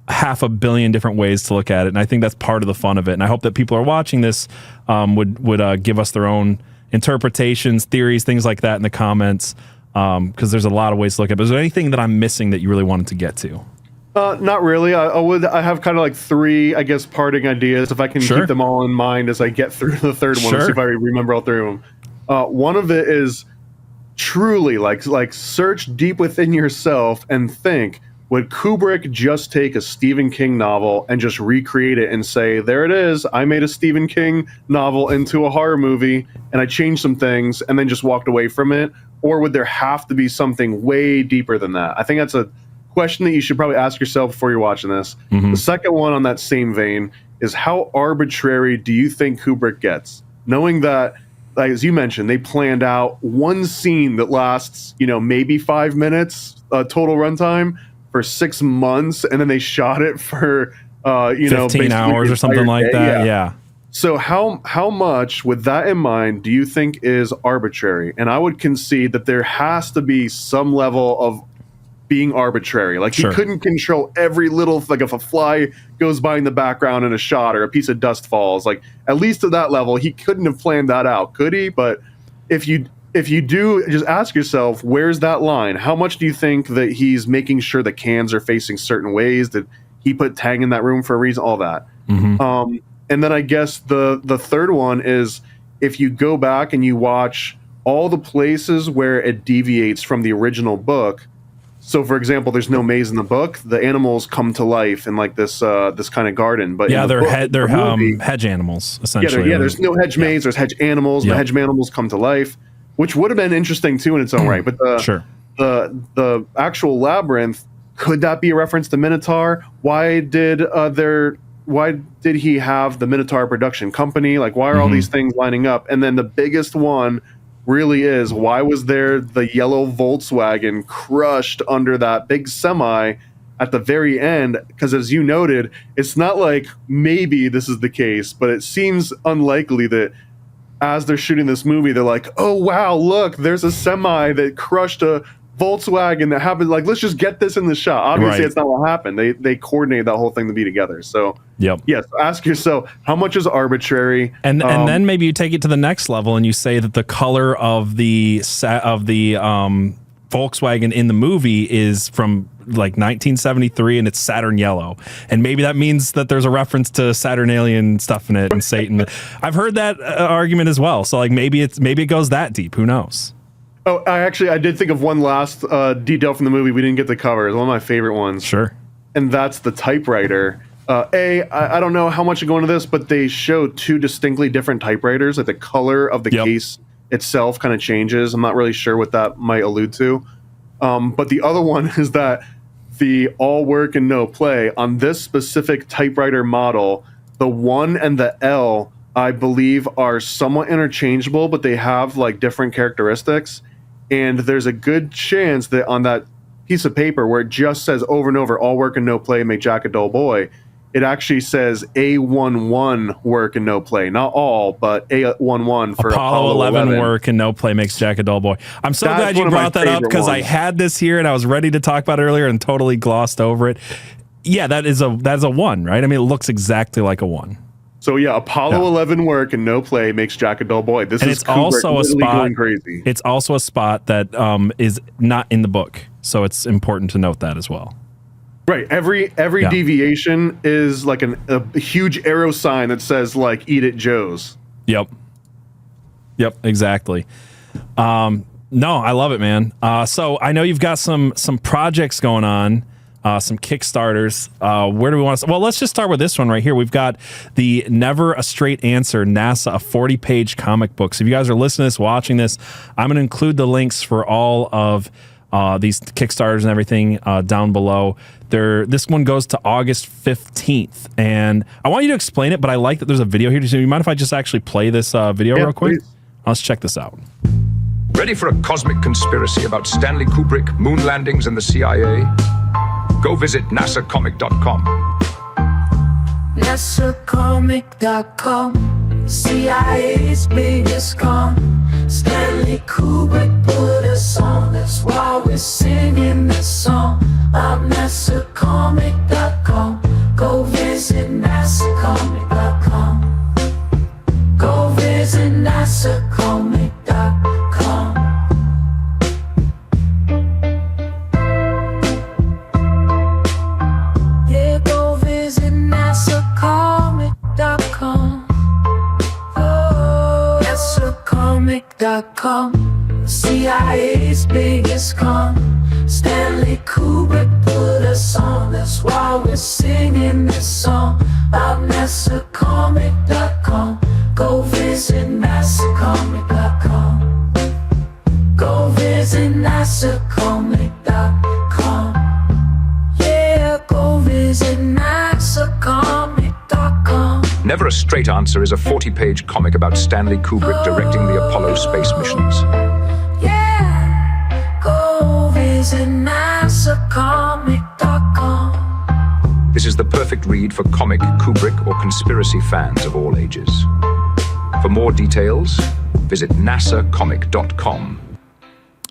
Speaker 1: 500 million different ways to look at it, and I think that's part of the fun of it. And I hope that people are watching this would give us their own interpretations, theories, things like that in the comments, because there's a lot of ways to look at it. But is there anything that I'm missing that you really wanted to get to?
Speaker 2: Not really. I have kind of like 3, I guess, parting ideas, if I can keep them all in mind as I get through the third one, see if I remember all 3 of them. One of it is truly like search deep within yourself and think, would Kubrick just take a Stephen King novel and just recreate it and say, there it is, I made a Stephen King novel into a horror movie and I changed some things and then just walked away from it? Or would there have to be something way deeper than that? I think that's a question that you should probably ask yourself before you're watching this. Mm-hmm. The second one on that same vein is, how arbitrary do you think Kubrick gets? Knowing that, like, as you mentioned, they planned out one scene that lasts, maybe 5 minutes total runtime for 6 months, and then they shot it for
Speaker 1: 15 hours or something like that. Yeah.
Speaker 2: So how much, with that in mind, do you think is arbitrary? And I would concede that there has to be some level of being arbitrary. Like he couldn't control every little, like if a fly goes by in the background in a shot or a piece of dust falls, like at least to that level, he couldn't have planned that out, could he? But if you do, just ask yourself, where's that line? How much do you think that he's making sure the cans are facing certain ways? Did he put Tang in that room for a reason? All that. Mm-hmm. And then I guess the third one is, if you go back and you watch all the places where it deviates from the original book. So, for example, there's no maze in the book. The animals come to life in like this kind of garden. But
Speaker 1: yeah, they're hedge animals essentially.
Speaker 2: There's no hedge maze. There's hedge animals. The hedge animals come to life, which would have been interesting too in its own right. But the actual labyrinth, could that be a reference to Minotaur? Why did he have the Minotaur production company? Like, why are all these things lining up? And then the biggest one really is, why was there the yellow Volkswagen crushed under that big semi at the very end? Because as you noted, it's not like maybe this is the case, but it seems unlikely that as they're shooting this movie, they're like, oh wow, look, there's a semi that crushed a Volkswagen that happened. Like, let's just get this in the shot. Obviously, it's not what happened. They coordinated that whole thing to be together. So, yes, ask yourself, how much is arbitrary?
Speaker 1: And then maybe you take it to the next level and you say that the color of the Volkswagen in the movie is from like 1973 and it's Saturn yellow. And maybe that means that there's a reference to Saturnalian stuff in it and Satan. I've heard that argument as well. So like maybe it goes that deep. Who knows?
Speaker 2: Oh, I did think of one last detail from the movie we didn't get to cover. It's one of my favorite ones.
Speaker 1: Sure.
Speaker 2: And that's the typewriter. I don't know how much to go into this, but they show two distinctly different typewriters. Like the color of the case itself kind of changes. I'm not really sure what that might allude to. But the other one is that the all work and no play on this specific typewriter model, the 1 and the L, I believe, are somewhat interchangeable, but they have like different characteristics. And there's a good chance that on that piece of paper where it just says over and over, all work and no play make Jack a dull boy, it actually says A11 work and no play. Not all, but A11 for
Speaker 1: Apollo 11 work and no play makes Jack a dull boy. I'm so glad you brought that up because I had this here and I was ready to talk about it earlier and totally glossed over it. Yeah, that is a 1, right? I mean, it looks exactly like a 1.
Speaker 2: So yeah, Apollo 11 work and no play makes Jack a dull boy. This is Kubrick
Speaker 1: also a spot
Speaker 2: going crazy.
Speaker 1: It's also a spot that is not in the book, so it's important to note that as well.
Speaker 2: Right. Every deviation is like a huge arrow sign that says like "Eat it, Joe's."
Speaker 1: Yep. Exactly. No, I love it, man. So I know you've got some projects going on. Some Kickstarters. Where do we want to? Well, let's just start with this one right here. We've got the Never a Straight Answer NASA, a 40-page comic book. So if you guys are listening to this, watching this, I'm going to include the links for all of these Kickstarters and everything down below. This one goes to August 15th, and I want you to explain it, but I like that there's a video here. Do you mind if I just actually play this video real quick?
Speaker 2: Please.
Speaker 1: Let's check this out.
Speaker 5: Ready for a cosmic conspiracy about Stanley Kubrick, moon landings, and the CIA? Go visit nasacomic.com.
Speaker 6: nasacomic.com, CIA's biggest con. Stanley Kubrick put us on, that's why we're singing this song. I'm nasacomic.com. Go visit nasacomic.com. Go visit nasacomic.com. Yeah, go visit nasacomic.com. Oh, nasacomic.com. CIA's biggest con. Stanley Kubrick put us on, that's why we're singing this song. About nasacomic.com. Go visit nasacomic.com. Go visit nasacomic.com. Yeah, go visit nasacomic.com.
Speaker 5: Never a Straight Answer is a 40-page comic about Stanley Kubrick directing the Apollo space missions.
Speaker 6: Yeah, go visit nasacomic.com.
Speaker 5: This is the perfect read for comic, Kubrick, or conspiracy fans of all ages. For more details, visit nasacomic.com.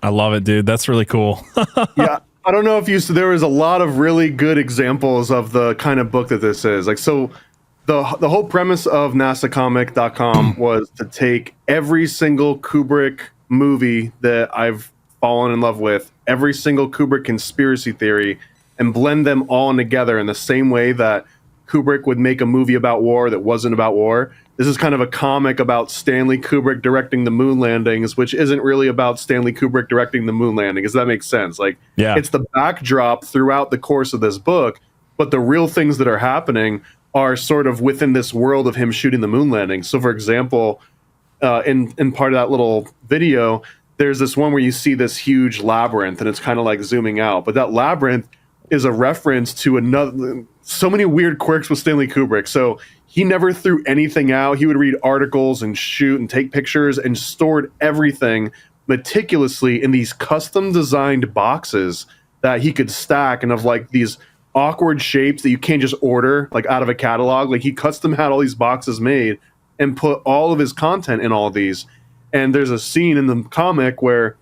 Speaker 1: I love it, dude. That's really cool.
Speaker 2: Yeah, I don't know if there was a lot of really good examples of the kind of book that this is. Like, so the whole premise of nasacomic.com was to take every single Kubrick movie that I've fallen in love with, every single Kubrick conspiracy theory, and blend them all together in the same way that Kubrick would make a movie about war that wasn't about war. This is kind of a comic about Stanley Kubrick directing the moon landings, which isn't really about Stanley Kubrick directing the moon landing. Does that make sense? Like,
Speaker 1: yeah. It's
Speaker 2: the backdrop throughout the course of this book, but the real things that are happening are sort of within this world of him shooting the moon landing. So, for example, in part of that little video, there's this one where you see this huge labyrinth, and it's kind of like zooming out. But that labyrinth is a reference to so many weird quirks with Stanley Kubrick. So he never threw anything out. He would read articles and shoot and take pictures and stored everything meticulously in these custom designed boxes that he could stack, and of like these awkward shapes that you can't just order like out of a catalog. Like, he custom had all these boxes made and put all of his content in all of these. And there's a scene in the comic where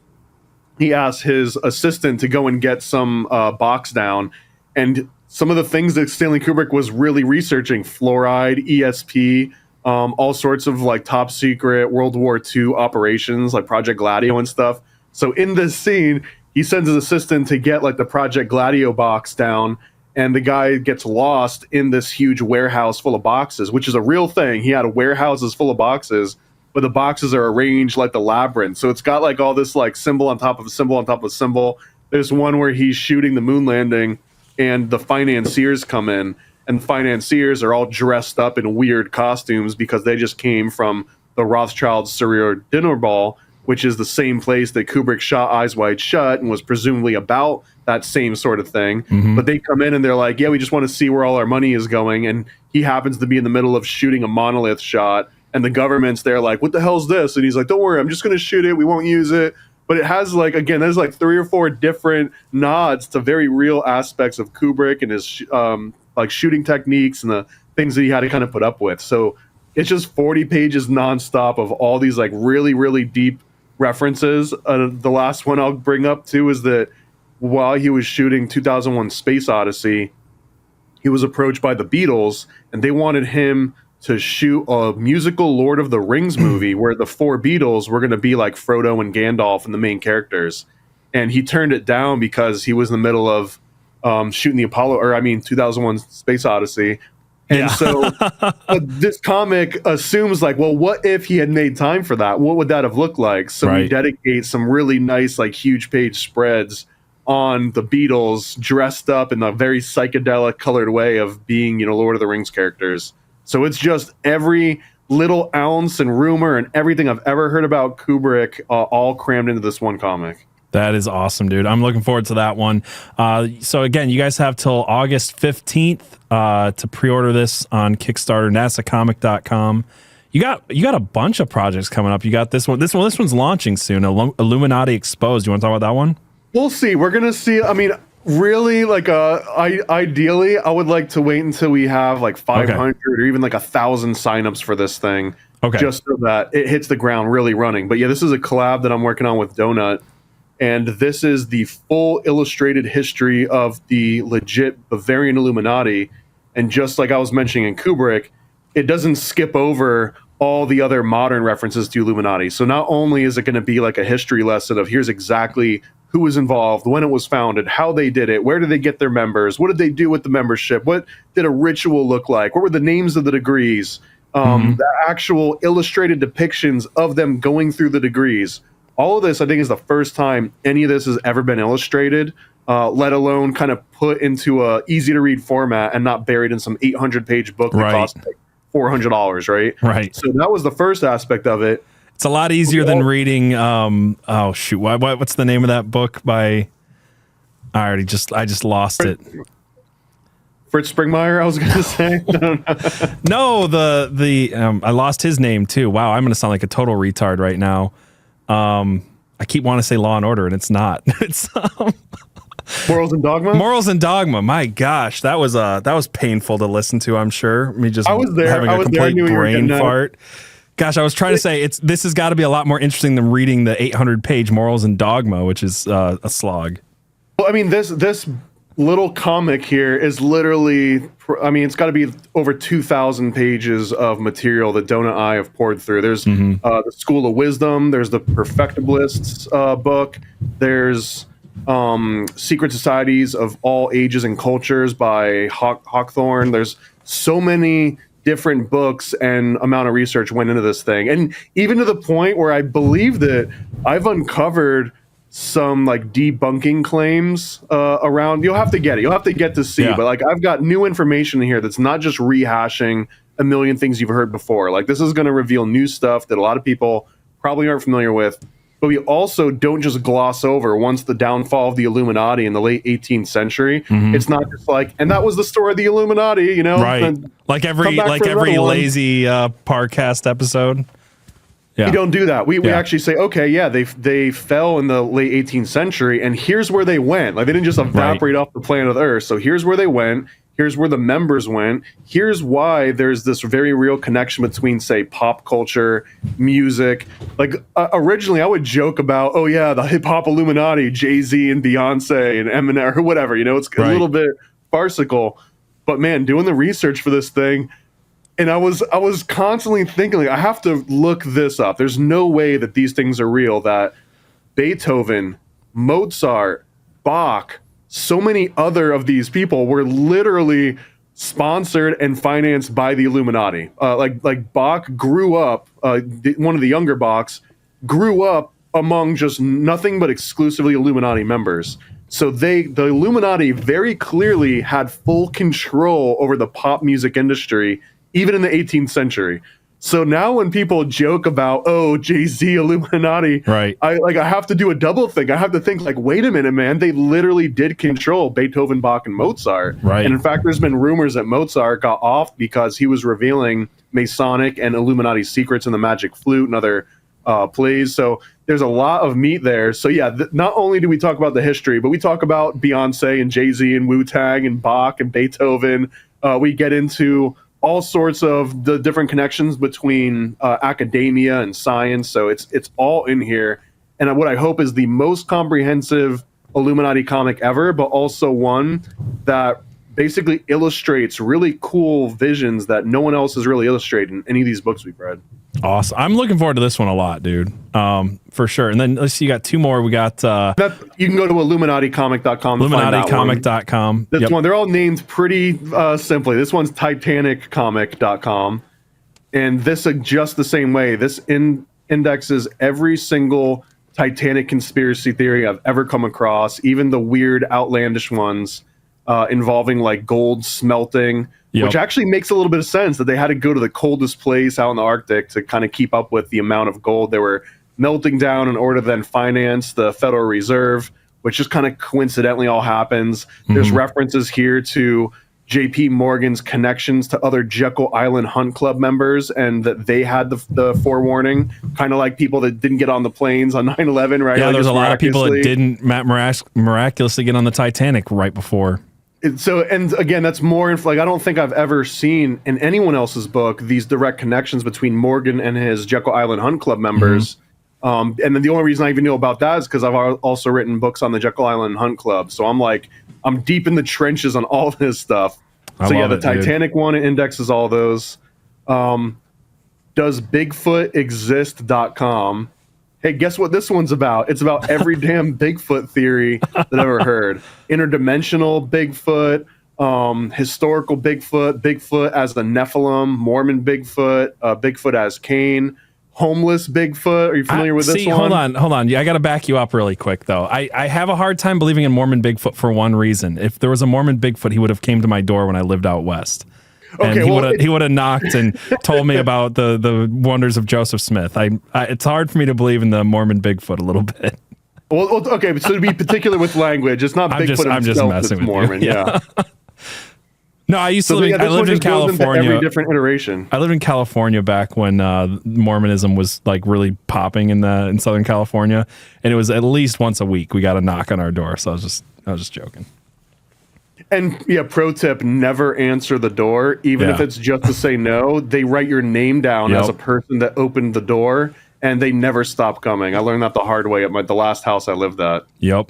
Speaker 2: he asks his assistant to go and get some box down, and some of the things that Stanley Kubrick was really researching, fluoride, ESP, all sorts of like top secret World War II operations like Project Gladio and stuff. So in this scene, he sends his assistant to get like the Project Gladio box down, and the guy gets lost in this huge warehouse full of boxes, which is a real thing. He had warehouses full of boxes, but the boxes are arranged like the labyrinth. So it's got like all this like symbol on top of a symbol on top of a symbol. There's one where he's shooting the moon landing and the financiers come in, and the financiers are all dressed up in weird costumes because they just came from the Rothschild Surreal Dinner Ball, which is the same place that Kubrick shot Eyes Wide Shut and was presumably about that same sort of thing.
Speaker 1: Mm-hmm.
Speaker 2: But they come in and they're like, yeah, we just want to see where all our money is going. And he happens to be in the middle of shooting a monolith shot. And the government's there like, what the hell's this? And he's like, don't worry, I'm just going to shoot it. We won't use it. But it has like, again, there's like 3 or 4 different nods to very real aspects of Kubrick and his like shooting techniques and the things that he had to kind of put up with. So it's just 40 pages nonstop of all these like really, really deep references. The last one I'll bring up too is that while he was shooting 2001 Space Odyssey, he was approached by the Beatles and they wanted him to shoot a musical Lord of the Rings movie where the 4 Beatles were going to be like Frodo and Gandalf and the main characters. And he turned it down because he was in the middle of shooting the 2001 Space Odyssey. And so this comic assumes like, well, what if he had made time for that? What would that have looked like? So we dedicate some really nice, like huge page spreads on the Beatles dressed up in a very psychedelic colored way of being, Lord of the Rings characters. So it's just every little ounce and rumor and everything I've ever heard about Kubrick all crammed into this one comic.
Speaker 1: That is awesome, dude. I'm looking forward to that one. So again, you guys have till August 15th to pre-order this on Kickstarter, nasacomic.com. You got a bunch of projects coming up. You got this one. This one's launching soon. Illuminati Exposed. You want to talk about that one?
Speaker 2: We'll see. We're gonna see. I mean, really, like, ideally, I would like to wait until we have like 500 or even like 1,000 signups for this thing.
Speaker 1: Okay.
Speaker 2: Just so that it hits the ground really running. But yeah, this is a collab that I'm working on with Donut. And this is the full illustrated history of the legit Bavarian Illuminati. And just like I was mentioning in Kubrick, it doesn't skip over all the other modern references to Illuminati. So not only is it going to be like a history lesson of here's exactly who was involved, when it was founded, how they did it, where did they get their members, what did they do with the membership, what did a ritual look like, what were the names of the degrees, the actual illustrated depictions of them going through the degrees. All of this, I think, is the first time any of this has ever been illustrated, let alone kind of put into a easy-to-read format and not buried in some 800-page book that costs like $400, right?
Speaker 1: Right.
Speaker 2: So that was the first aspect of it.
Speaker 1: It's a lot easier than reading. What's the name of that book by? I just lost it.
Speaker 2: Fritz Springmeier, I was going to say.
Speaker 1: No, I lost his name too. Wow, I'm going to sound like a total retard right now. I keep wanting to say Law and Order, and it's not. It's
Speaker 2: Morals and Dogma.
Speaker 1: Morals and Dogma. My gosh, that was painful to listen to. I'm sure. Me just having a complete brain fart. Gosh, I was trying to say this has got to be a lot more interesting than reading the 800-page Morals and Dogma, which is a slog.
Speaker 2: Well, I mean, this little comic here is literally, I mean, it's got to be over 2,000 pages of material that Donut and I have poured through. There's the School of Wisdom. There's the Perfectibilists book. There's Secret Societies of All Ages and Cultures by Hawthorne. There's so many different books and amount of research went into this thing. And even to the point where I believe that I've uncovered some like debunking claims around. You'll have to get it. You'll have to get to see. Yeah. But like I've got new information here that's not just rehashing a million things you've heard before. Like this is going to reveal new stuff that a lot of people probably aren't familiar with. But we also don't just gloss over once the downfall of the Illuminati in the late 18th century. It's not just like, and that was the story of the Illuminati, you know?
Speaker 1: Right. Like every lazy Parcast episode. Yeah.
Speaker 2: We don't do that. We actually say, okay, yeah, they fell in the late 18th century, and here's where they went. Like they didn't just evaporate off the planet Earth. So here's where they went. Here's where the members went. Here's why there's this very real connection between, say, pop culture, music. Like originally, I would joke about, oh yeah, the hip hop Illuminati, Jay-Z and Beyonce and Eminem or whatever. You know, it's a little bit farcical. But man, doing the research for this thing, and I was constantly thinking, like, I have to look this up. There's no way that these things are real. That Beethoven Mozart, Bach, so many other of these people were literally sponsored and financed by the Illuminati. Like Bach grew up, one of the younger Bachs grew up among just nothing but exclusively Illuminati members. So the Illuminati very clearly had full control over the pop music industry, even in the 18th century. So now when people joke about, oh, Jay-Z, Illuminati,
Speaker 1: right?
Speaker 2: I have to do a double think. I have to think like, wait a minute, man, they literally did control Beethoven, Bach, and Mozart.
Speaker 1: Right.
Speaker 2: And in fact, there's been rumors that Mozart got off because he was revealing Masonic and Illuminati secrets in the Magic Flute and other plays. So there's a lot of meat there. So yeah, not only do we talk about the history, but we talk about Beyonce and Jay-Z and Wu-Tang and Bach and Beethoven. We get into all sorts of the different connections between academia and science. So it's all in here. And what I hope is the most comprehensive Illuminati comic ever, but also one that basically illustrates really cool visions that no one else has really illustrated in any of these books we've read.
Speaker 1: Awesome. I'm looking forward to this one a lot, dude. For sure. And then let's see, you got two more. We got
Speaker 2: you can go to IlluminatiComic.com.
Speaker 1: IlluminatiComic.com.
Speaker 2: This one, they're all named pretty simply. This one's TitanicComic.com. And this just the same way. This indexes every single Titanic conspiracy theory I've ever come across, even the weird, outlandish ones involving like gold smelting. Yep. Which actually makes a little bit of sense that they had to go to the coldest place out in the Arctic to kind of keep up with the amount of gold they were melting down in order to then finance the Federal Reserve, which just kind of coincidentally all happens. Mm-hmm. There's references here to J.P. Morgan's connections to other Jekyll Island Hunt Club members and that they had the forewarning, kind of like people that didn't get on the planes on 9/11, right?
Speaker 1: Yeah,
Speaker 2: like
Speaker 1: there's a lot of people that didn't miraculously get on the Titanic right before.
Speaker 2: So, and again, that's more like I don't think I've ever seen in anyone else's book these direct connections between Morgan and his Jekyll Island Hunt Club members. Mm-hmm. And then the only reason I even knew about that is because I've also written books on the Jekyll Island Hunt Club. So I'm deep in the trenches on all this stuff. So yeah, the Titanic one indexes all those. DoesBigfootExist.com. Hey, guess what this one's about? It's about every damn Bigfoot theory that I've ever heard. Interdimensional Bigfoot, historical Bigfoot, Bigfoot as the Nephilim, Mormon Bigfoot, Bigfoot as Cain, homeless Bigfoot. Are you familiar with this one?
Speaker 1: Hold on. I got to back you up really quick, though. I have a hard time believing in Mormon Bigfoot for one reason. If there was a Mormon Bigfoot, he would have came to my door when I lived out west. And okay, he would have knocked and told me about the wonders of Joseph Smith. It's hard for me to believe in the Mormon Bigfoot a little bit.
Speaker 2: Well, okay, so to be particular with language, it's not Bigfoot
Speaker 1: I'm just messing with
Speaker 2: Mormon.
Speaker 1: You. Yeah. No, I lived in California.
Speaker 2: Every different iteration.
Speaker 1: I lived in California back when Mormonism was like really popping in Southern California, and it was at least once a week we got a knock on our door. So I was just joking.
Speaker 2: And yeah, pro tip, never answer the door, even if it's just to say no. They write your name down as a person that opened the door, and they never stop coming. I learned that the hard way at the last house I lived at.
Speaker 1: Yep.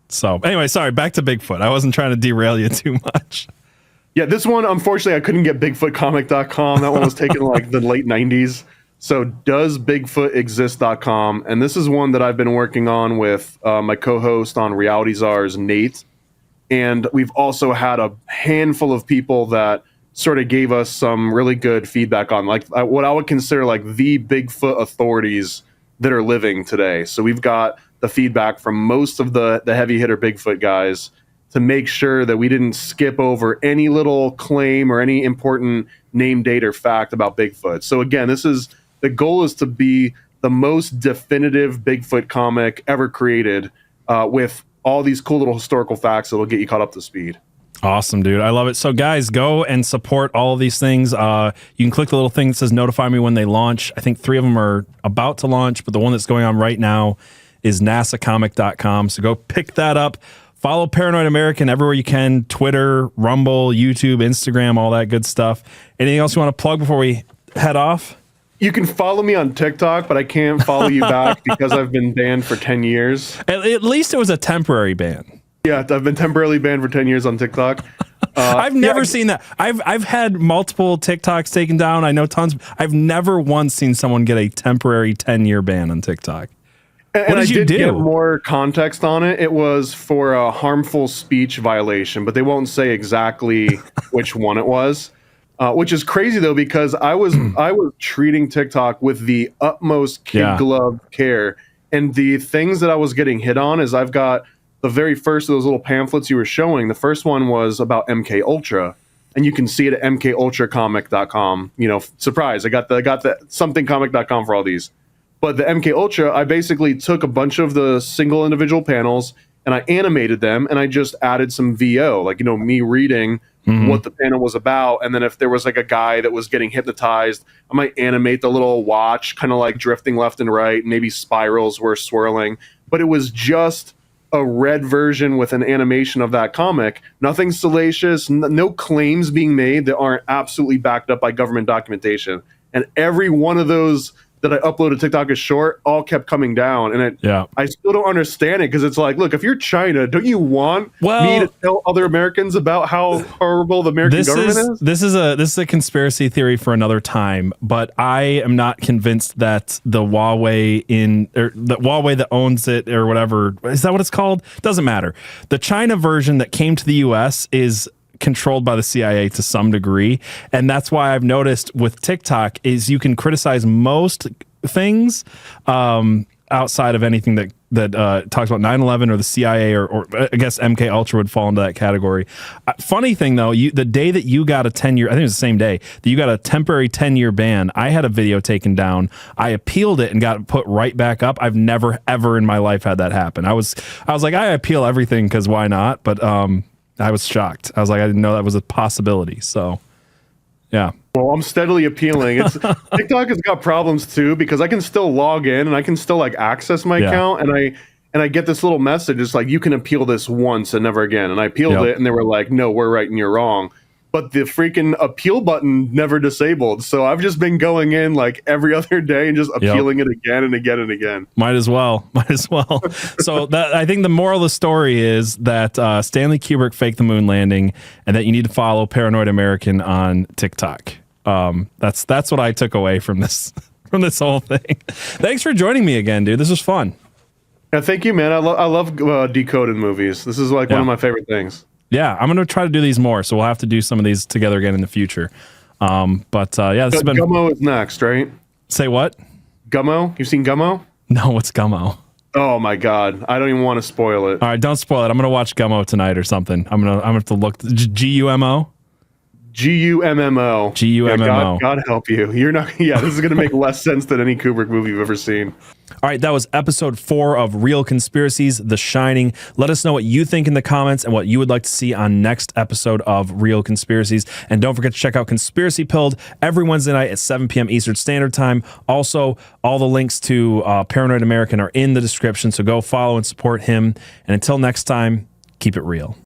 Speaker 1: So anyway, sorry, back to Bigfoot. I wasn't trying to derail you too much.
Speaker 2: Yeah, this one, unfortunately, I couldn't get BigfootComic.com. That one was taken in like the late 90s. So DoesBigfootExist.com. And this is one that I've been working on with my co-host on Reality Czars, Nate. And we've also had a handful of people that sort of gave us some really good feedback on like what I would consider like the Bigfoot authorities that are living today. So we've got the feedback from most of the heavy hitter Bigfoot guys to make sure that we didn't skip over any little claim or any important name, date, or fact about Bigfoot. So again, the goal is to be the most definitive Bigfoot comic ever created with all these cool little historical facts that will get you caught up to speed.
Speaker 1: Awesome, dude. I love it. So guys, go and support all of these things. You can click the little thing that says notify me when they launch. I think 3 of them are about to launch, but the one that's going on right now is nasacomic.com. So go pick that up. Follow Paranoid American everywhere you can. Twitter, Rumble, YouTube, Instagram, all that good stuff. Anything else you want to plug before we head off?
Speaker 2: You can follow me on TikTok, but I can't follow you back because I've been banned for 10 years.
Speaker 1: At least it was a temporary ban.
Speaker 2: Yeah, I've been temporarily banned for 10 years on TikTok.
Speaker 1: I've never seen that. I've had multiple TikToks taken down. I know tons. I've never once seen someone get a temporary 10-year ban on TikTok.
Speaker 2: And
Speaker 1: did you do?
Speaker 2: Get more context on it. It was for a harmful speech violation, but they won't say exactly which one it was. Which is crazy though, because I was treating TikTok with the utmost kid glove care, and the things that I was getting hit on is I've got the very first of those little pamphlets you were showing. The first one was about MK Ultra, and you can see it at mkultracomic.com. You know, surprise! I got the somethingcomic.com for all these. But the MK Ultra, I basically took a bunch of the single individual panels and I animated them, and I just added some VO, like, you know, me reading what the panel was about. And then if there was like a guy that was getting hypnotized, I might animate the little watch kind of like drifting left and right. Maybe spirals were swirling, but it was just a red version with an animation of that comic. Nothing salacious, no claims being made that aren't absolutely backed up by government documentation. And every one of those that I uploaded TikTok as short all kept coming down, and I still don't understand it, because it's like, look, if you're China, don't you want me to tell other Americans about how horrible the American government is?
Speaker 1: This is a conspiracy theory for another time, but I am not convinced that the Huawei that owns it or whatever, is that what it's called? Doesn't matter. The China version that came to the US is controlled by the CIA to some degree, and that's why I've noticed with TikTok is you can criticize most things outside of anything that talks about 9/11 or the CIA or I guess MK Ultra would fall into that category. Funny thing though, the day that you got a 10-year, I think it was the same day that you got a temporary 10-year ban, I had a video taken down. I appealed it and got put right back up. I've never ever in my life had that happen. I was like, I appeal everything because why not? But I was shocked. I was like, I didn't know that was a possibility. So, yeah.
Speaker 2: Well, I'm steadily appealing. TikTok has got problems too, because I can still log in and I can still like access my account, and I get this little message. It's like, you can appeal this once and never again. And I appealed it, and they were like, no, we're right and you're wrong. But the freaking appeal button never disabled. So I've just been going in like every other day and just appealing it again and again and again.
Speaker 1: Might as well. So I think the moral of the story is that Stanley Kubrick faked the moon landing, and that you need to follow Paranoid American on TikTok. That's what I took away from this whole thing. Thanks for joining me again, dude. This was fun.
Speaker 2: Yeah, thank you, man. I love decoded movies. This is like one of my favorite things.
Speaker 1: Yeah, I'm going to try to do these more, so we'll have to do some of these together again in the future. This has been...
Speaker 2: Gummo is next, right?
Speaker 1: Say what?
Speaker 2: Gummo? You've seen Gummo?
Speaker 1: No, what's Gummo?
Speaker 2: Oh my God, I don't even want to spoil it.
Speaker 1: All right, don't spoil it. I'm going to watch Gummo tonight or something. I'm going to have to look. G-U-M-O?
Speaker 2: G-U-M-M-O.
Speaker 1: G-U-M-M-O.
Speaker 2: Yeah, God help you. You're not... Yeah, this is going to make less sense than any Kubrick movie you've ever seen.
Speaker 1: All right, that was episode 4 of Real Conspiracies, The Shining. Let us know what you think in the comments and what you would like to see on next episode of Real Conspiracies. And don't forget to check out Conspiracy Pilled every Wednesday night at 7 p.m. Eastern Standard Time. Also, all the links to Paranoid American are in the description, so go follow and support him. And until next time, keep it real.